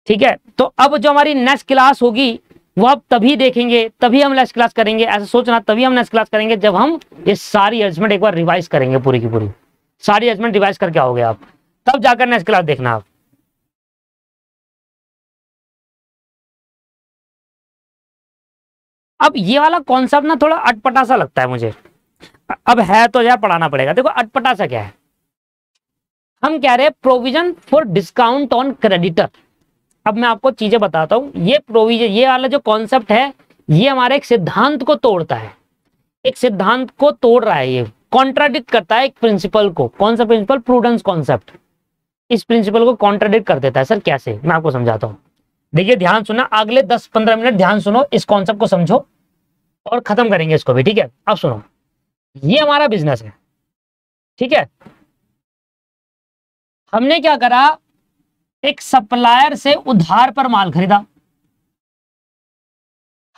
S1: ठीक है, तो अब जो हमारी नेक्स्ट क्लास होगी वो आप तभी देखेंगे, तभी हम नेक्स्ट क्लास करेंगे, ऐसा सोचना, तभी हम नेक्स्ट क्लास करेंगे जब हम ये सारी एडजस्टमेंट एक बार रिवाइज करेंगे, पूरी की पूरी सारी एडजस्टमेंट रिवाइज करके आओगे आप, तब जाकर नेक्स्ट क्लास देखना आप। अब ये वाला कॉन्सेप्ट ना थोड़ा अटपटा सा लगता है मुझे, अब है तो यार पढ़ाना पड़ेगा। देखो अटपटा सा क्या है, हम कह रहे हैं provision for discount on creditor. अब मैं आपको चीजें बताता हूं, ये प्रोविजन, ये वाला जो कॉन्सेप्ट है, ये हमारे एक सिद्धांत को तोड़ता है, एक सिद्धांत को तोड़ रहा है, ये कॉन्ट्राडिक्ट करता है एक प्रिंसिपल को। कौन सा प्रिंसिपल? Prudence concept. इस प्रिंसिपल को कॉन्ट्राडिक्ट कर देता है। सर कैसे? मैं आपको समझाता हूं, देखिए ध्यान सुनना, अगले 10-15 मिनट ध्यान सुनो, इस कॉन्सेप्ट को समझो और खत्म करेंगे इसको भी, ठीक है। अब सुनो, ये हमारा बिजनेस है, ठीक है, हमने क्या करा, एक सप्लायर से उधार पर माल खरीदा।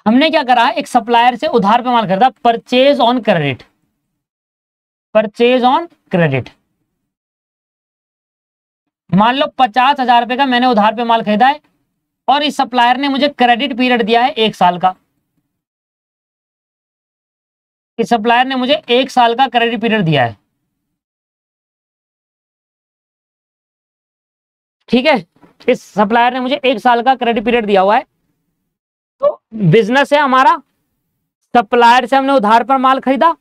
S1: हमने क्या करा, एक सप्लायर से उधार पर माल खरीदा, purchase on credit, purchase on credit. मान लो 50,000 रुपए का मैंने उधार पे माल खरीदा है और इस सप्लायर ने मुझे क्रेडिट पीरियड दिया है 1 साल का। इस सप्लायर ने मुझे 1 साल का क्रेडिट पीरियड दिया है, ठीक है। इस सप्लायर ने मुझे 1 साल का क्रेडिट पीरियड दिया हुआ है। तो बिजनेस है हमारा, सप्लायर से हमने उधार पर माल खरीदा।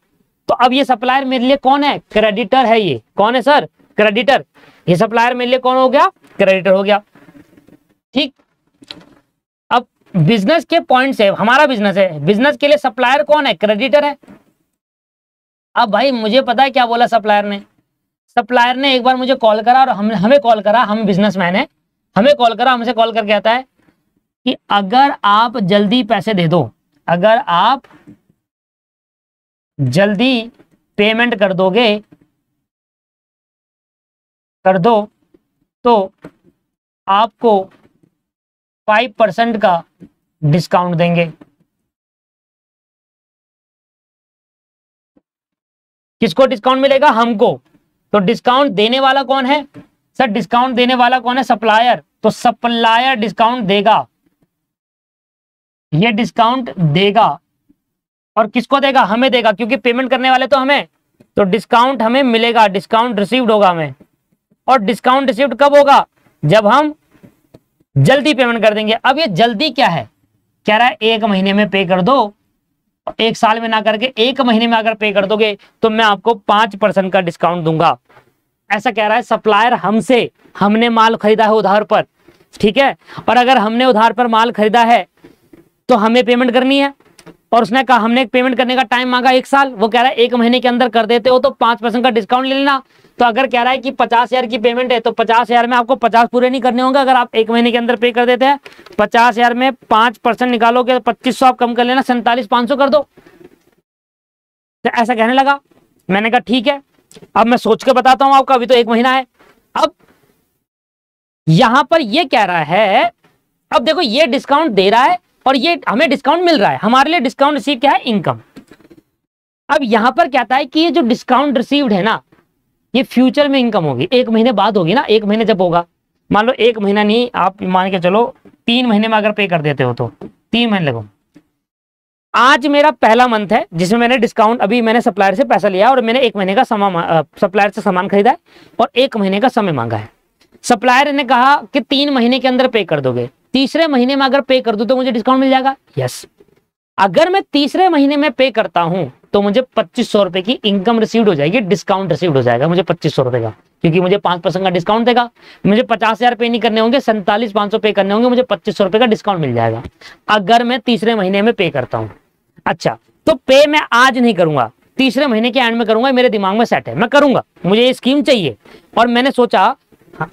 S1: तो अब ये सप्लायर मेरे लिए कौन है, क्रेडिटर है। ये कौन है सर, क्रेडिटर। ये सप्लायर मेरे लिए कौन हो गया, क्रेडिटर हो गया, ठीक। अब बिजनेस के पॉइंट से, हमारा बिजनेस है, बिजनेस के लिए सप्लायर कौन है, क्रेडिटर है। अब भाई मुझे पता है क्या बोला सप्लायर ने। सप्लायर ने एक बार मुझे कॉल करा और हमें कॉल करा, हम बिजनेसमैन है, हमें कॉल करा, हमसे कॉल करके आता है कि अगर आप जल्दी पैसे दे दो, अगर आप जल्दी पेमेंट कर दोगे, कर दो, तो आपको 5% का डिस्काउंट देंगे। किसको डिस्काउंट मिलेगा, हमको। तो डिस्काउंट देने वाला कौन है सर, डिस्काउंट देने वाला कौन है, सप्लायर। तो सप्लायर डिस्काउंट देगा, ये डिस्काउंट देगा। और किसको देगा, हमें देगा, क्योंकि पेमेंट करने वाले तो हमें। तो डिस्काउंट हमें मिलेगा, डिस्काउंट रिसीव्ड होगा हमें। और डिस्काउंट रिसीव्ड कब होगा, जब हम जल्दी पेमेंट कर देंगे। अब ये जल्दी क्या है, कह रहा है 1 महीने में पे कर दो, 1 साल में ना करके 1 महीने में अगर पे कर दोगे तो मैं आपको 5% का डिस्काउंट दूंगा, ऐसा कह रहा है सप्लायर हमसे। हमने माल खरीदा है उधार पर, ठीक है। और अगर हमने उधार पर माल खरीदा है तो हमें पेमेंट करनी है। और उसने कहा, हमने पेमेंट करने का टाइम मांगा 1 साल, वो कह रहा है 1 महीने के अंदर कर देते हो तो 5% का डिस्काउंट ले लेना। तो अगर कह रहा है कि 50,000 की पेमेंट है तो 50,000 में आपको 50 पूरे नहीं करने होंगे। अगर आप 1 महीने के अंदर पे कर देते हैं, 50,000 में 5% निकालोगे, 2500 आप कम कर लेना, 47,500 कर दो। तो ऐसा कहने लगा। मैंने कहा ठीक है, अब मैं सोच के बताता हूं आपको, अभी तो 1 महीना है। अब यहां पर ये कह रहा है, अब देखो ये डिस्काउंट दे रहा है और ये हमें डिस्काउंट मिल रहा है। हमारे लिए डिस्काउंट रिसीव क्या है, इनकम। अब यहां पर कहता है कि ये जो डिस्काउंट रिसीव्ड है ना, ये फ्यूचर में इनकम होगी, 1 महीने बाद होगी ना। 1 महीने जब होगा, मान लो 1 महीना नहीं, आप मान के चलो 3 महीने में अगर पे कर देते हो तो 3 महीने लगो। आज मेरा पहला मंथ है जिसमें मैंने डिस्काउंट, अभी मैंने सप्लायर से पैसा लिया और मैंने 1 महीने का सप्लायर से सामान खरीदा है और 1 महीने का समय मांगा है। सप्लायर ने कहा कि 3 महीने के अंदर पे कर दोगे, तीसरे महीने में अगर पे कर दूं तो मुझे डिस्काउंट मिल जाएगा, यस। अगर मैं तीसरे महीने में पे करता हूं तो मुझे 2500 रुपए की इनकम रिसीव्ड हो जाएगी, डिस्काउंट रिसीव्ड हो जाएगा मुझे 2500 रुपए का, क्योंकि मुझे 5% का डिस्काउंट देगा। मुझे 50,000 पे नहीं करने होंगे, 47,500 पे करने होंगे, मुझे 2500 रुपए का डिस्काउंट मिल जाएगा अगर मैं तीसरे महीने में पे करता हूं। अच्छा, तो पे मैं आज नहीं करूंगा, तीसरे महीने के एंड में करूंगा, मेरे दिमाग में सेट है, मैं करूंगा, मुझे ये स्कीम चाहिए। और मैंने सोचा,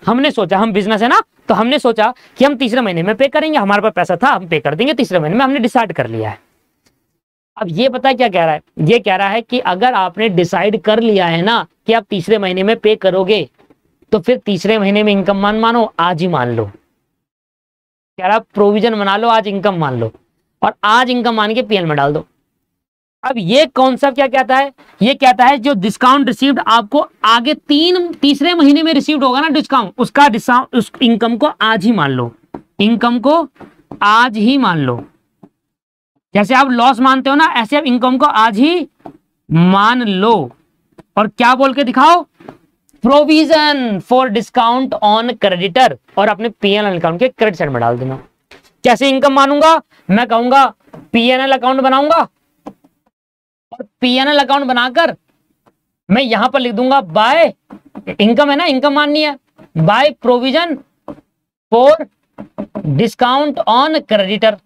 S1: हमने सोचा, हम बिजनेस है ना, तो हमने सोचा कि हम तीसरे महीने में पे करेंगे, हमारे पास पैसा था, हम पे कर देंगे तीसरे महीने में, हमने डिसाइड कर लिया है। अब ये पता है क्या कह रहा है, ये कह रहा है कि अगर आपने डिसाइड कर लिया है ना कि आप तीसरे महीने में पे करोगे, तो फिर तीसरे महीने में इनकम मानो, आज ही मान लो। कह रहा प्रोविजन बना लो, आज इनकम मान लो, और आज इनकम मान के पीएल में डाल दो। अब ये कॉन्सेप्ट क्या कहता है, ये कहता है जो डिस्काउंट रिसीव्ड आपको आगे तीसरे महीने में रिसीव्ड होगा ना डिस्काउंट, उसका डिस्काउंट, उस इनकम को आज ही मान लो, इनकम को आज ही मान लो। जैसे आप लॉस मानते हो ना, ऐसे आप इनकम को आज ही मान लो। और क्या बोल के दिखाओ, provision for discount on creditor, और अपने पीएनएल अकाउंट के क्रेडिट साइड में डाल देना। कैसे इनकम मानूंगा, मैं कहूंगा पीएनएल अकाउंट बनाऊंगा, और पीएनएल अकाउंट बनाकर मैं यहां पर लिख दूंगा बाय, इनकम है ना, इनकम माननी है, by provision for discount on creditor,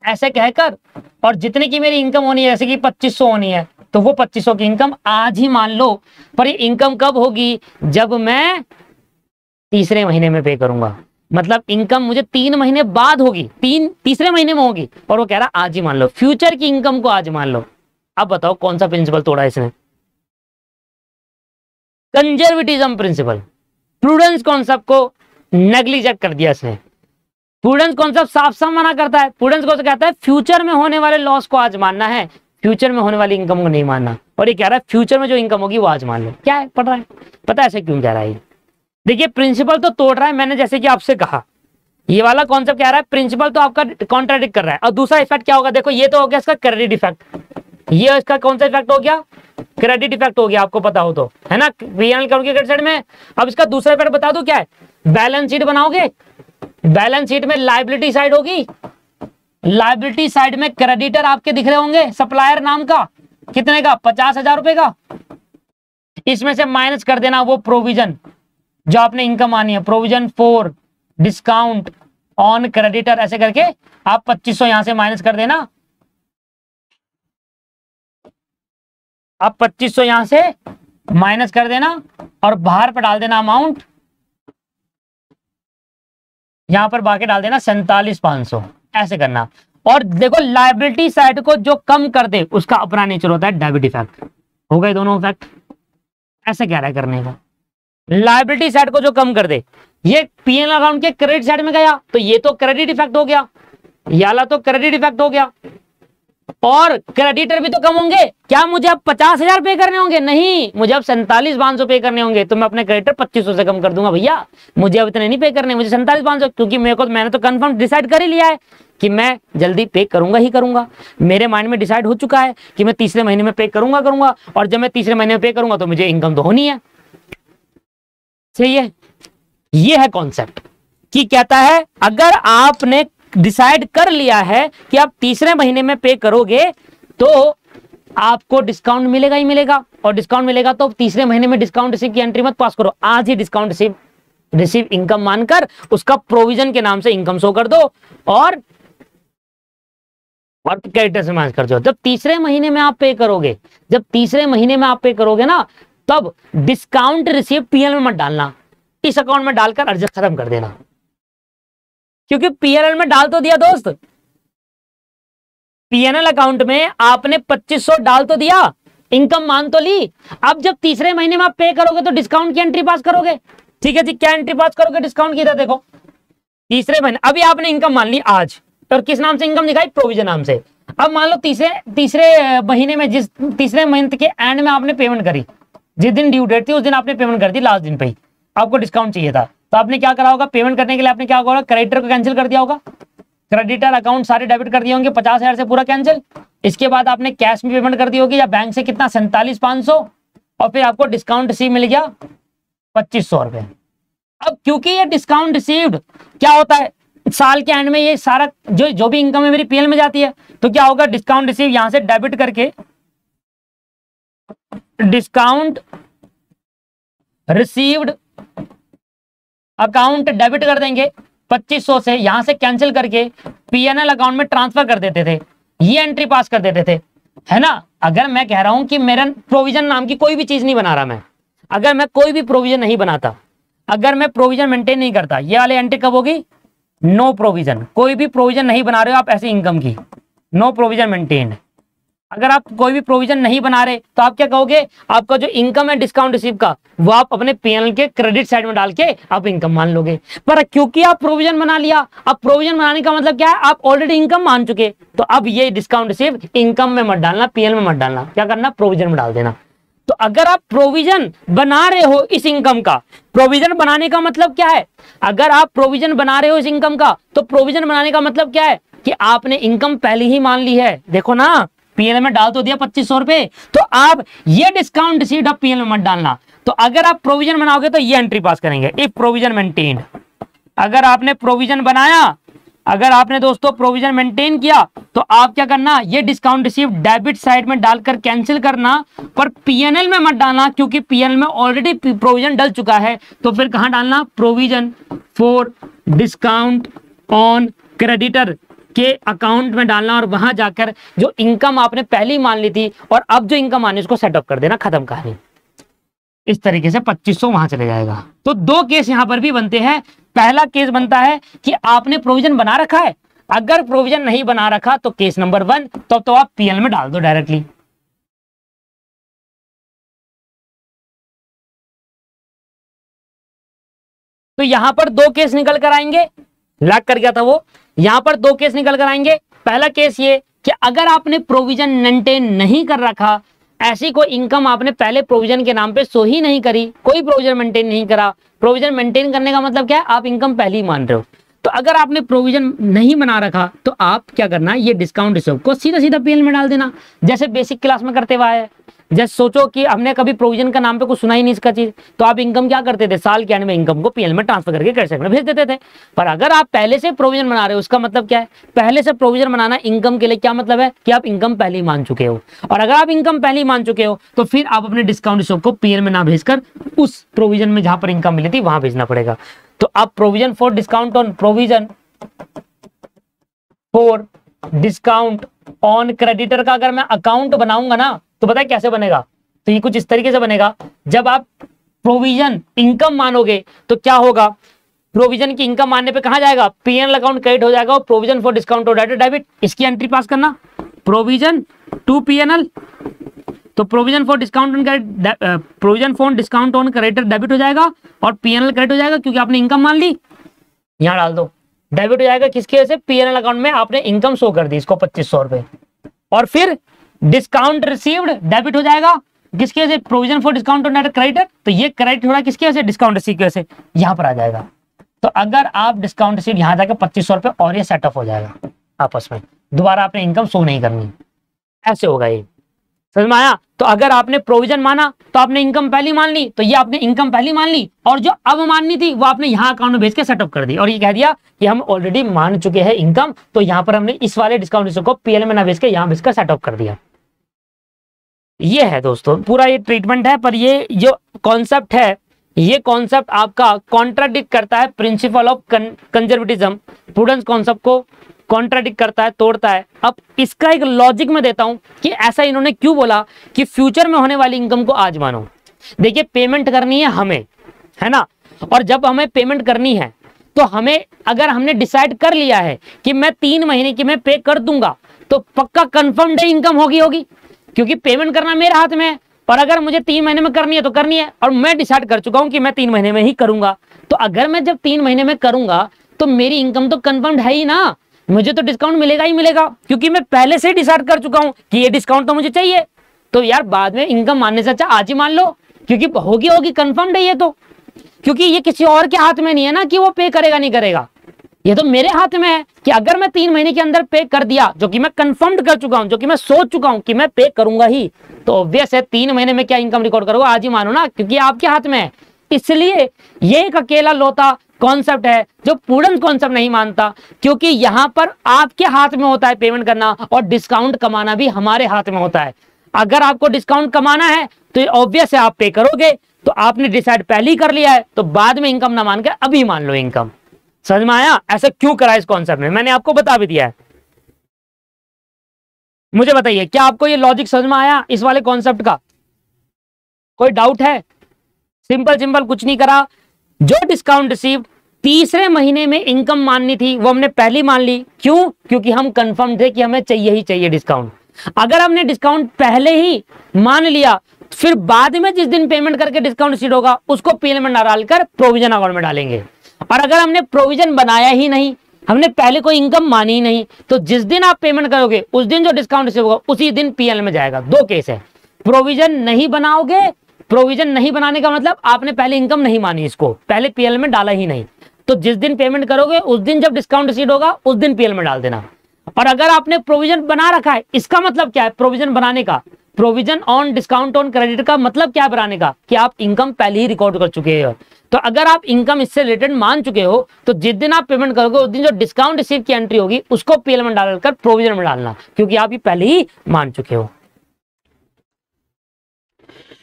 S1: ऐसे कहकर। और जितने की मेरी इनकम होनी है, जैसे कि 2500 होनी है, तो वो 2500 की इनकम आज ही मान लो। पर ये इनकम कब होगी, जब मैं तीसरे महीने में पे करूंगा, मतलब इनकम मुझे 3 महीने बाद होगी, तीसरे महीने में होगी। और वो कह रहा आज ही मान लो, फ्यूचर की इनकम को आज मान लो। अब बताओ कौन सा प्रिंसिपल तोड़ा इसने, कंजर्वेटिज्म प्रिंसिपल। प्रूडेंस कॉन्सेप्ट को नेग्लिजेक्ट कर दिया इसने। प्रूडेंस कॉन्सेप्ट साफ साफ मना करता है। प्रूडेंस कॉन्सेप्ट कहता है फ्यूचर में होने वाले लॉस को आज मानना है, फ्यूचर में होने वाली इनकम को नहीं मानना। और ये कह रहा है फ्यूचर में जो इनकम होगी वो आज मान लो। क्या है पढ़ रहा है, पता है ऐसे क्यों कह रहा है? देखिए प्रिंसिपल तो तोड़ रहा है, मैंने जैसे कि आपसे कहा ये वाला कॉन्सेप्ट कह रहा है प्रिंसिपल तो आपका कॉन्ट्राडिक्ट कर रहा है। और दूसरा इफेक्ट क्या होगा, देखो ये तो हो गया इसका क्रेडिट इफेक्ट, ये इसका कौन सा इफेक्ट हो गया, क्रेडिट इफेक्ट हो गया, आपको पता हो तो, है ना, पीएनएल अकाउंट के क्रेडिट साइड में। अब इसका दूसरा इफेक्ट बता दो क्या है, बैलेंस शीट बनाओगे, बैलेंस शीट में लायबिलिटी साइड होगी, लायबिलिटी साइड में क्रेडिटर आपके दिख रहे होंगे सप्लायर नाम का, कितने का, 50,000 रुपए का। इसमें से माइनस कर देना वो प्रोविजन जो आपने इनकम आनी है, provision for discount on creditor, ऐसे करके आप 2500 यहां से माइनस कर देना, आप 2500 यहां से माइनस कर देना और बाहर पर डाल देना अमाउंट, यहां पर बाकी डाल देना 47,500, ऐसे करना। और देखो लायबिलिटी साइड को जो कम कर दे उसका अपना नेचर होता है डेबिट इफेक्ट। हो गए दोनों इफेक्ट, ऐसे कह रहा है करने को। लायबिलिटी साइड को जो कम कर दे, ये पीएनएल अकाउंट के क्रेडिट साइड में गया तो ये तो क्रेडिट इफेक्ट हो गया, याला तो क्रेडिट इफेक्ट हो गया। और क्रेडिटर भी तो कम होंगे, क्या मुझे अब 50,000 पे करने होंगे, नहीं, मुझे अब 47,500 पे करने होंगे, तो मैं अपने क्रेडिटर 2500 से कम कर दूंगा, भैया मुझे अब इतने नहीं पे करने, मुझे 47,500, क्योंकि मैंने तो कंफर्म डिसाइड कर ही लिया है कि मैं जल्दी पे करूंगा ही करूंगा। मेरे माइंड में डिसाइड हो चुका है कि मैं तीसरे महीने में पे करूंगा, और जब मैं तीसरे महीने में पे करूंगा तो मुझे इनकम तो होनी है। सही है, ये है कॉन्सेप्ट कि कहता है अगर आपने डिसाइड कर लिया है कि आप तीसरे महीने में पे करोगे तो आपको डिस्काउंट मिलेगा ही मिलेगा, और डिस्काउंट मिलेगा तो तीसरे महीने में डिस्काउंट रिसीव की एंट्री मत पास करो, आज ही डिस्काउंट रिसीव इनकम मानकर उसका प्रोविजन के नाम से इनकम शो कर दो और क्रेडिटर से माइनस कर दो। जब तीसरे महीने में आप पे करोगे, जब तीसरे महीने में आप पे करोगे ना, तब डिस्काउंट रिसीव पीएल में मत डालना, इस अकाउंट में डालकर अर्ज खत्म कर देना, क्योंकि पीएनएल में डाल तो दिया दोस्त, पीएनएल अकाउंट में आपने 2500 डाल तो दिया, इनकम मान तो ली। अब जब तीसरे महीने में आप पे करोगे तो डिस्काउंट की एंट्री पास करोगे। ठीक है जी, क्या एंट्री पास करोगे डिस्काउंट की? देखो तीसरे महीने, अभी आपने इनकम मान ली आज, और किस नाम से इनकम दिखाई, प्रोविजन नाम से। अब मान लो तीसरे महीने में, जिस तीसरे महीने के एंड में आपने पेमेंट करी, जिस दिन ड्यू डेट थी उस दिन आपने पेमेंट कर दी, लास्ट दिन पे ही आपको डिस्काउंट चाहिए था, तो आपने क्या करा होगा, पेमेंट करने के लिए आपने क्या होगा, क्रेडिटर को कैंसिल कर दिया होगा, क्रेडिटर अकाउंट सारे डेबिट कर दिए होंगे, 50,000 से पूरा कैंसिल। इसके बाद आपने कैश में पेमेंट कर दी होगी या बैंक से, कितना, 47,500, और फिर आपको डिस्काउंट रिसीव मिल गया 2500 रुपए। अब क्योंकि ये डिस्काउंट रिसीव्ड क्या होता है, साल के एंड में ये सारा जो भी इनकम है मेरी पीएल में जाती है, तो क्या होगा, डिस्काउंट रिसीव यहां से डेबिट करके डिस्काउंट रिसीव्ड अकाउंट डेबिट कर देंगे 2500 से, यहां से कैंसिल करके पीएनएल अकाउंट में ट्रांसफर कर देते थे, ये एंट्री पास कर देते थे, है ना। अगर मैं कह रहा हूं कि मेरा प्रोविजन नाम की कोई भी चीज नहीं बना रहा मैं, अगर मैं कोई भी प्रोविजन नहीं बनाता, अगर मैं प्रोविजन मेंटेन नहीं करता, ये वाली एंट्री कब होगी, नो प्रोविजन, कोई भी प्रोविजन नहीं बना रहे हो आप ऐसी इनकम की, नो प्रोविजन मेंटेन्ड। अगर आप कोई भी प्रोविजन नहीं बना रहे तो आप क्या कहोगे, आपका जो इनकम है डिस्काउंट रिसीव का, वो आप अपने पीएनएल के क्रेडिट साइड में डाल के आप इनकम मान लोगे। पर क्योंकि आप प्रोविजन बना लिया, अब प्रोविजन बनाने का मतलब क्या है, आप ऑलरेडी इनकम मान चुके, तो अब ये डिस्काउंट रिसीव इनकम में मत डालना, पीएनएल में मत डालना, क्या करना, प्रोविजन में डाल देना। तो अगर आप प्रोविजन बना रहे हो इस इनकम का, प्रोविजन बनाने का मतलब क्या है, अगर आप प्रोविजन बना रहे हो इस इनकम का, तो प्रोविजन बनाने का मतलब क्या है कि आपने इनकम पहले ही मान ली है। देखो ना, पीएनएल में डाल तो दिया 2500 रुपए, तो आप ये डिस्काउंट रिसीव्ड अब पीएनएल में मत डालना। तो अगर आप प्रोविजन बनाओगे तो ये एंट्री पास करेंगे, इफ प्रोविजन मेंटेन्ड। अगर आपने प्रोविजन बनाया, अगर आपने दोस्तों प्रोविजन मेंटेन किया, तो आप क्या करना, ये डिस्काउंट रिसीव डेबिट साइड में डालकर कैंसिल करना, पर पीएनएल में मत डालना, क्योंकि पीएनएल में ऑलरेडी प्रोविजन डल चुका है। तो फिर कहां डालना, provision for discount on creditor के अकाउंट में डालना, और वहां जाकर जो इनकम आपने पहले ही मान ली थी और अब जो इनकम आनी उसको सेटअप कर देना, खत्म कहानी। इस तरीके से 2500 वहां चले जाएगा। तो दो केस यहां पर भी बनते हैं। पहला केस बनता है कि आपने प्रोविजन बना रखा है, अगर प्रोविजन नहीं बना रखा तो केस नंबर 1, तब तो आप पीएल में डाल दो डायरेक्टली। तो यहां पर दो केस निकल कर आएंगे, लैग कर गया था वो, यहां पर दो केस निकल कर आएंगे। पहला केस ये कि अगर आपने प्रोविजन मेंटेन नहीं कर रखा, ऐसी कोई इनकम आपने पहले प्रोविजन के नाम पे शो ही नहीं करी, कोई प्रोविजन मेंटेन नहीं करा। प्रोविजन मेंटेन करने का मतलब क्या है, आप इनकम पहले ही मान रहे हो। तो अगर आपने प्रोविजन नहीं बना रखा तो आप क्या करना, ये डिस्काउंट रिजर्व को सीधा सीधा पीएल में डाल देना, जैसे बेसिक क्लास में करते हुए आए। जैसे सोचो कि हमने कभी प्रोविजन का नाम पे कुछ सुना ही नहीं इसका चीज, तो आप इनकम क्या करते थे, साल के एंड में इनकम को पीएल में ट्रांसफर करके क्रेडिट में भेज देते थे। पर अगर आप पहले से प्रोविजन बना रहे हो, उसका मतलब क्या है, पहले से प्रोविजन बनाना इनकम के लिए क्या मतलब है कि आप इनकम पहले ही मान चुके हो। और अगर आप इनकम पहले ही मान चुके हो तो फिर आप अपने डिस्काउंट रिजर्व को पीएल में ना भेजकर उस प्रोविजन में जहां पर इनकम मिली थी वहां भेजना पड़ेगा। तो आप provision for discount on provision for discount on creditor का अगर मैं अकाउंट बनाऊंगा ना, तो पता है कैसे बनेगा, तो ये कुछ इस तरीके से बनेगा। जब आप प्रोविजन इनकम मानोगे तो क्या होगा, प्रोविजन की इनकम मानने पे कहां जाएगा, पीएनएल अकाउंट क्रेडिट हो जाएगा और प्रोविजन फॉर डिस्काउंट और डेबिट, इसकी एंट्री पास करना, प्रोविजन टू पीएनएल। तो provision for discount on credit, provision for discount on creditor debit हो जाएगा और पीएनएल क्रेडिट हो जाएगा, क्योंकि आपने इनकम मान ली, यहां डाल दो। डेबिट हो जाएगा किसके वजह से, पीएनएल अकाउंट में आपने इनकम शो कर दी, इसको 2500 रुपए। और फिर डिस्काउंट रिसीव्ड डेबिट हो जाएगा किसके वजह से, provision for discount on creditor, तो ये क्रेडिट हो रहा है किसके वजह से, डिस्काउंट रिसीव की वजह से, यहां पर आ जाएगा। तो अगर आप डिस्काउंट रिसीव यहां जाकर 2500 रुपए और ये सेटअप हो जाएगा आपस में, दोबारा आपने इनकम शो नहीं करनी, ऐसे होगा ये, समझ में आया। तो अगर आपने प्रोविजन माना तो आपने इनकम पहली मान ली, तो ये आपने इनकम पहली मान ली, और जो अब माननी थी वो आपने यहाँ अकाउंट में भेज के सेटअप कर दी, और ये कह दिया कि हम ऑलरेडी मान चुके हैं इनकम, तो यहाँ पर हमने इस वाले डिस्काउंट रिसीव को पीएल में ना भेज के यहाँ भेज कर सेटअप कर दिया। ये है दोस्तों पूरा ये ट्रीटमेंट है। पर ये जो कॉन्सेप्ट है, ये कॉन्सेप्ट आपका कॉन्ट्राडिक्ट करता है principle of conservatism, prudence concept को कॉन्ट्राडिक्ट करता है, तोड़ता है। अब इसका एक लॉजिक मैं देता हूं कि ऐसा इन्होंने क्यों बोला कि फ्यूचर में होने वाली इनकम को आज मानो। देखिए पेमेंट करनी है हमें, है ना, और जब हमें पेमेंट करनी है तो हमें, अगर हमने डिसाइड कर लिया है कि मैं 3 महीने की मैं पे कर दूंगा, तो पक्का कंफर्म्ड इनकम होगी, क्योंकि पेमेंट करना मेरे हाथ में है। पर अगर मुझे 3 महीने में करनी है तो करनी है, और मैं डिसाइड कर चुका हूं कि मैं 3 महीने में ही करूंगा, तो अगर मैं जब 3 महीने में करूंगा तो मेरी इनकम तो कंफर्म्ड है ही ना, मुझे तो डिस्काउंट मिलेगा ही मिलेगा, क्योंकि मैं पहले से डिसाइड कर चुका हूं कि ये डिस्काउंट तो मुझे चाहिए। तो यार बाद में इनकम मानने से अच्छा आज ही मान लो, क्योंकि होगी कंफर्म्ड है ये तो, क्योंकि ये किसी और के हाथ में नहीं है ना कि वो पे करेगा नहीं करेगा, ये तो मेरे हाथ में है कि अगर मैं 3 महीने के अंदर पे कर दिया, जो कि मैं कंफर्म्ड कर चुका हूं, जो कि मैं सोच चुका हूं कि मैं पे करूंगा ही, तो ऑब्वियस है 3 महीने में क्या इनकम रिकॉर्ड करोगे, आज ही मानो ना, क्योंकि आपके हाथ में है। इसलिए ये एक अकेला लौता कॉन्सेप्ट है जो प्रूडेंस कॉन्सेप्ट नहीं मानता, क्योंकि यहां पर आपके हाथ में होता है पेमेंट करना, और डिस्काउंट कमाना भी हमारे हाथ में होता है। अगर आपको डिस्काउंट कमाना है तो ऑब्वियस है आप पे करोगे, तो आपने डिसाइड पहले ही कर लिया है, तो बाद में इनकम ना मान के अभी मान लो इनकम। समझ में आया ऐसा क्यों करा इस कॉन्सेप्ट में, मैंने आपको बता भी दिया है। मुझे बताइए क्या आपको ये लॉजिक समझ में आया इस वाले कॉन्सेप्ट का, कोई डाउट है? सिंपल कुछ नहीं करा, जो डिस्काउंट रिसीव 3रे महीने में इनकम माननी थी वो हमने पहले मान ली। क्यों? क्योंकि हम कंफर्म थे कि हमें चाहिए ही चाहिए डिस्काउंट। अगर हमने डिस्काउंट पहले ही मान लिया, फिर बाद में जिस दिन पेमेंट करके डिस्काउंट रिसीव होगा उसको पीएल में डालकर प्रोविजन अकाउंट में डालेंगे। और अगर हमने प्रोविजन बनाया ही नहीं, हमने पहले कोई इनकम मानी ही नहीं, तो जिस दिन आप पेमेंट करोगे उस दिन जो डिस्काउंट रिसीव होगा उसी दिन पीएल में जाएगा। 2 केस है, प्रोविजन नहीं बनाओगे, प्रोविजन नहीं बनाने का मतलब आपने पहले इनकम नहीं मानी, इसको पहले पीएल में डाला ही नहीं, तो जिस दिन पेमेंट करोगे उस दिन जब डिस्काउंट रिसीव होगा उस दिन पीएल में डाल देना। और अगर आपने प्रोविजन बना रखा है, इसका मतलब क्या है प्रोविजन बनाने का, provision on discount on credit का मतलब क्या है बनाने का, कि आप इनकम पहले ही रिकॉर्ड कर चुके हो। तो अगर आप इनकम इससे रिलेटेड मान चुके हो, तो जिस दिन आप पेमेंट करोगे उस दिन जो डिस्काउंट रिसीव की एंट्री होगी उसको पीएल में डालकर प्रोविजन में डालना, क्योंकि आप ये पहले ही मान चुके हो।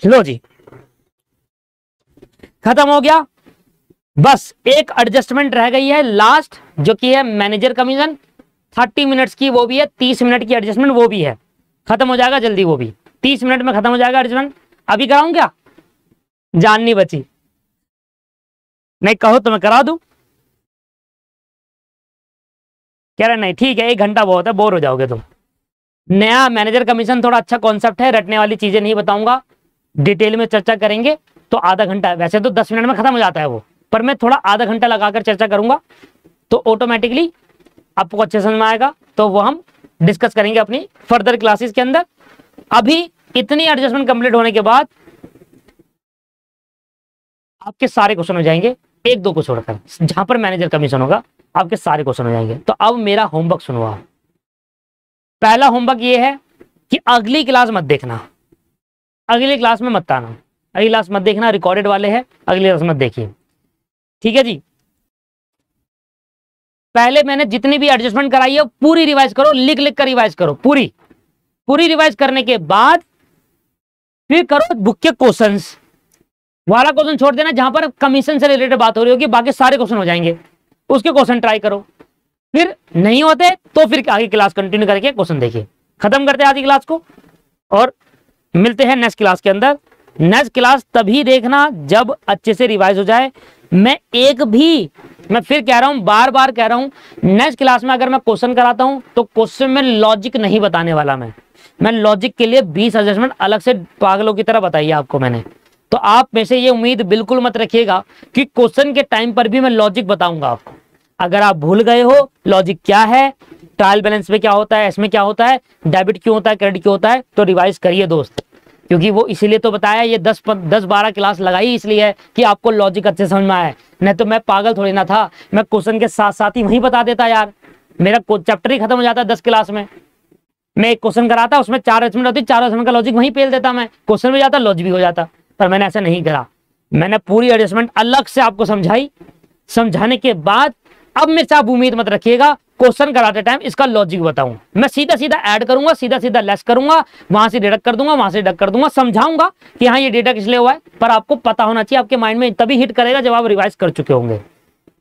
S1: लो जी खत्म हो गया, बस एक एडजस्टमेंट रह गई है लास्ट, जो कि है मैनेजर कमीशन 30 मिनट्स की, वो भी है 30 मिनट की एडजस्टमेंट, वो भी है खत्म हो जाएगा जल्दी, वो भी 30 मिनट में खत्म हो जाएगा एडजस्टमेंट। अभी कराऊं क्या? जान नहीं बची, नहीं कहो तो मैं करा दूं, कह रहे नहीं ठीक है 1 घंटा बहुत है, बोर हो जाओगे तुम। नया मैनेजर कमीशन थोड़ा अच्छा कॉन्सेप्ट है, रटने वाली चीजें नहीं बताऊंगा, डिटेल में चर्चा करेंगे तो आधा घंटा, वैसे तो 10 मिनट में खत्म हो जाता है वो, पर मैं थोड़ा आधा घंटा लगाकर चर्चा करूंगा, तो ऑटोमेटिकली आपको अच्छे समझ में आएगा। तो वो हम डिस्कस करेंगे अपनी फर्दर क्लासेस के अंदर। अभी इतनी एडजस्टमेंट कंप्लीट होने के बाद आपके सारे क्वेश्चन हो जाएंगे, एक दो को छोड़कर, जहां पर मैनेजर कमीशन होगा आपके सारे क्वेश्चन हो जाएंगे। तो अब मेरा होमवर्क सुनो आप। पहला होमवर्क ये है कि अगली क्लास मत देखना, अगली क्लास में मत आना, अगली क्लास मत देखना, रिकॉर्डेड वाले हैं, अगली क्लास मत देखिए, ठीक है जी। पहले मैंने जितनी भी एडजस्टमेंट कराई है पूरी रिवाइज करो, लिख लिख कर रिवाइज करो, पूरी पूरी रिवाइज करने के बाद फिर करो बुक के क्वेश्चंस वाला क्वेश्चन छोड़ देना जहां पर कमीशन से रिलेटेड बात हो रही होगी, बाकी सारे क्वेश्चन हो जाएंगे, उसके क्वेश्चन ट्राई करो। फिर नहीं होते तो फिर आगे क्लास कंटिन्यू करके क्वेश्चन देखिए। खत्म करते हैं आज की क्लास को और मिलते हैं नेक्स्ट क्लास के अंदर। नेक्स्ट क्लास तभी देखना जब अच्छे से रिवाइज हो जाए। मैं फिर कह रहा हूं, बार बार कह रहा हूं, नेक्स्ट क्लास में अगर मैं क्वेश्चन कराता हूं तो क्वेश्चन में लॉजिक नहीं बताने वाला। मैं लॉजिक के लिए 20 एडजस्टमेंट अलग से पागलों की तरह बताइए आपको मैंने। तो आप में से ये उम्मीद बिल्कुल मत रखिएगा कि क्वेश्चन के टाइम पर भी मैं लॉजिक बताऊंगा आपको। अगर आप भूल गए हो लॉजिक क्या है, ट्रायल बैलेंस में क्या होता है, इसमें क्या होता है, डेबिट क्यों होता है, क्रेडिट क्यों होता है, तो रिवाइज करिए दोस्त, क्योंकि वो इसीलिए तो बताया, ये 10-12 क्लास लगाई इसलिए है कि आपको लॉजिक अच्छे समझ में आए। नहीं तो मैं पागल थोड़ी ना था, मैं क्वेश्चन के साथ साथ ही वहीं बता देता यार, मेरा चैप्टर ही खत्म हो जाता है 10 क्लास में। मैं एक क्वेश्चन कराता, उसमें 4 एडजस्टमेंट होती, 4 एडजस्टमेंट का लॉजिक वहीं पेल देता, मैं क्वेश्चन भी जाता, लॉजिक भी हो जाता। पर मैंने ऐसा नहीं करा, मैंने पूरी एडजस्टमेंट अलग से आपको समझाई। समझाने के बाद अब मेरे से आप उम्मीद मत रखिएगा क्वेश्चन कराते टाइम इसका लॉजिक बताऊं। मैं सीधा सीधा ऐड करूंगा, सीधा सीधा लेस करूंगा, वहां से डिडक्ट कर दूंगा, वहां से डिडक्ट कर दूंगा, समझाऊंगा कि हाँ ये डेटा किस लिए हुआ है, पर आपको पता होना चाहिए, आपके माइंड में तभी हिट करेगा जब आप रिवाइज कर चुके होंगे।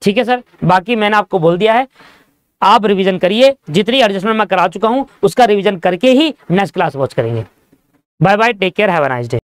S1: ठीक है सर, बाकी मैंने आपको बोल दिया है, आप रिवीजन करिए, जितनी एडजस्टमेंट मैं करा चुका हूं उसका रिवीजन करके ही नेक्स्ट क्लास वॉच करेंगे। Bye bye, take care, have a nice day.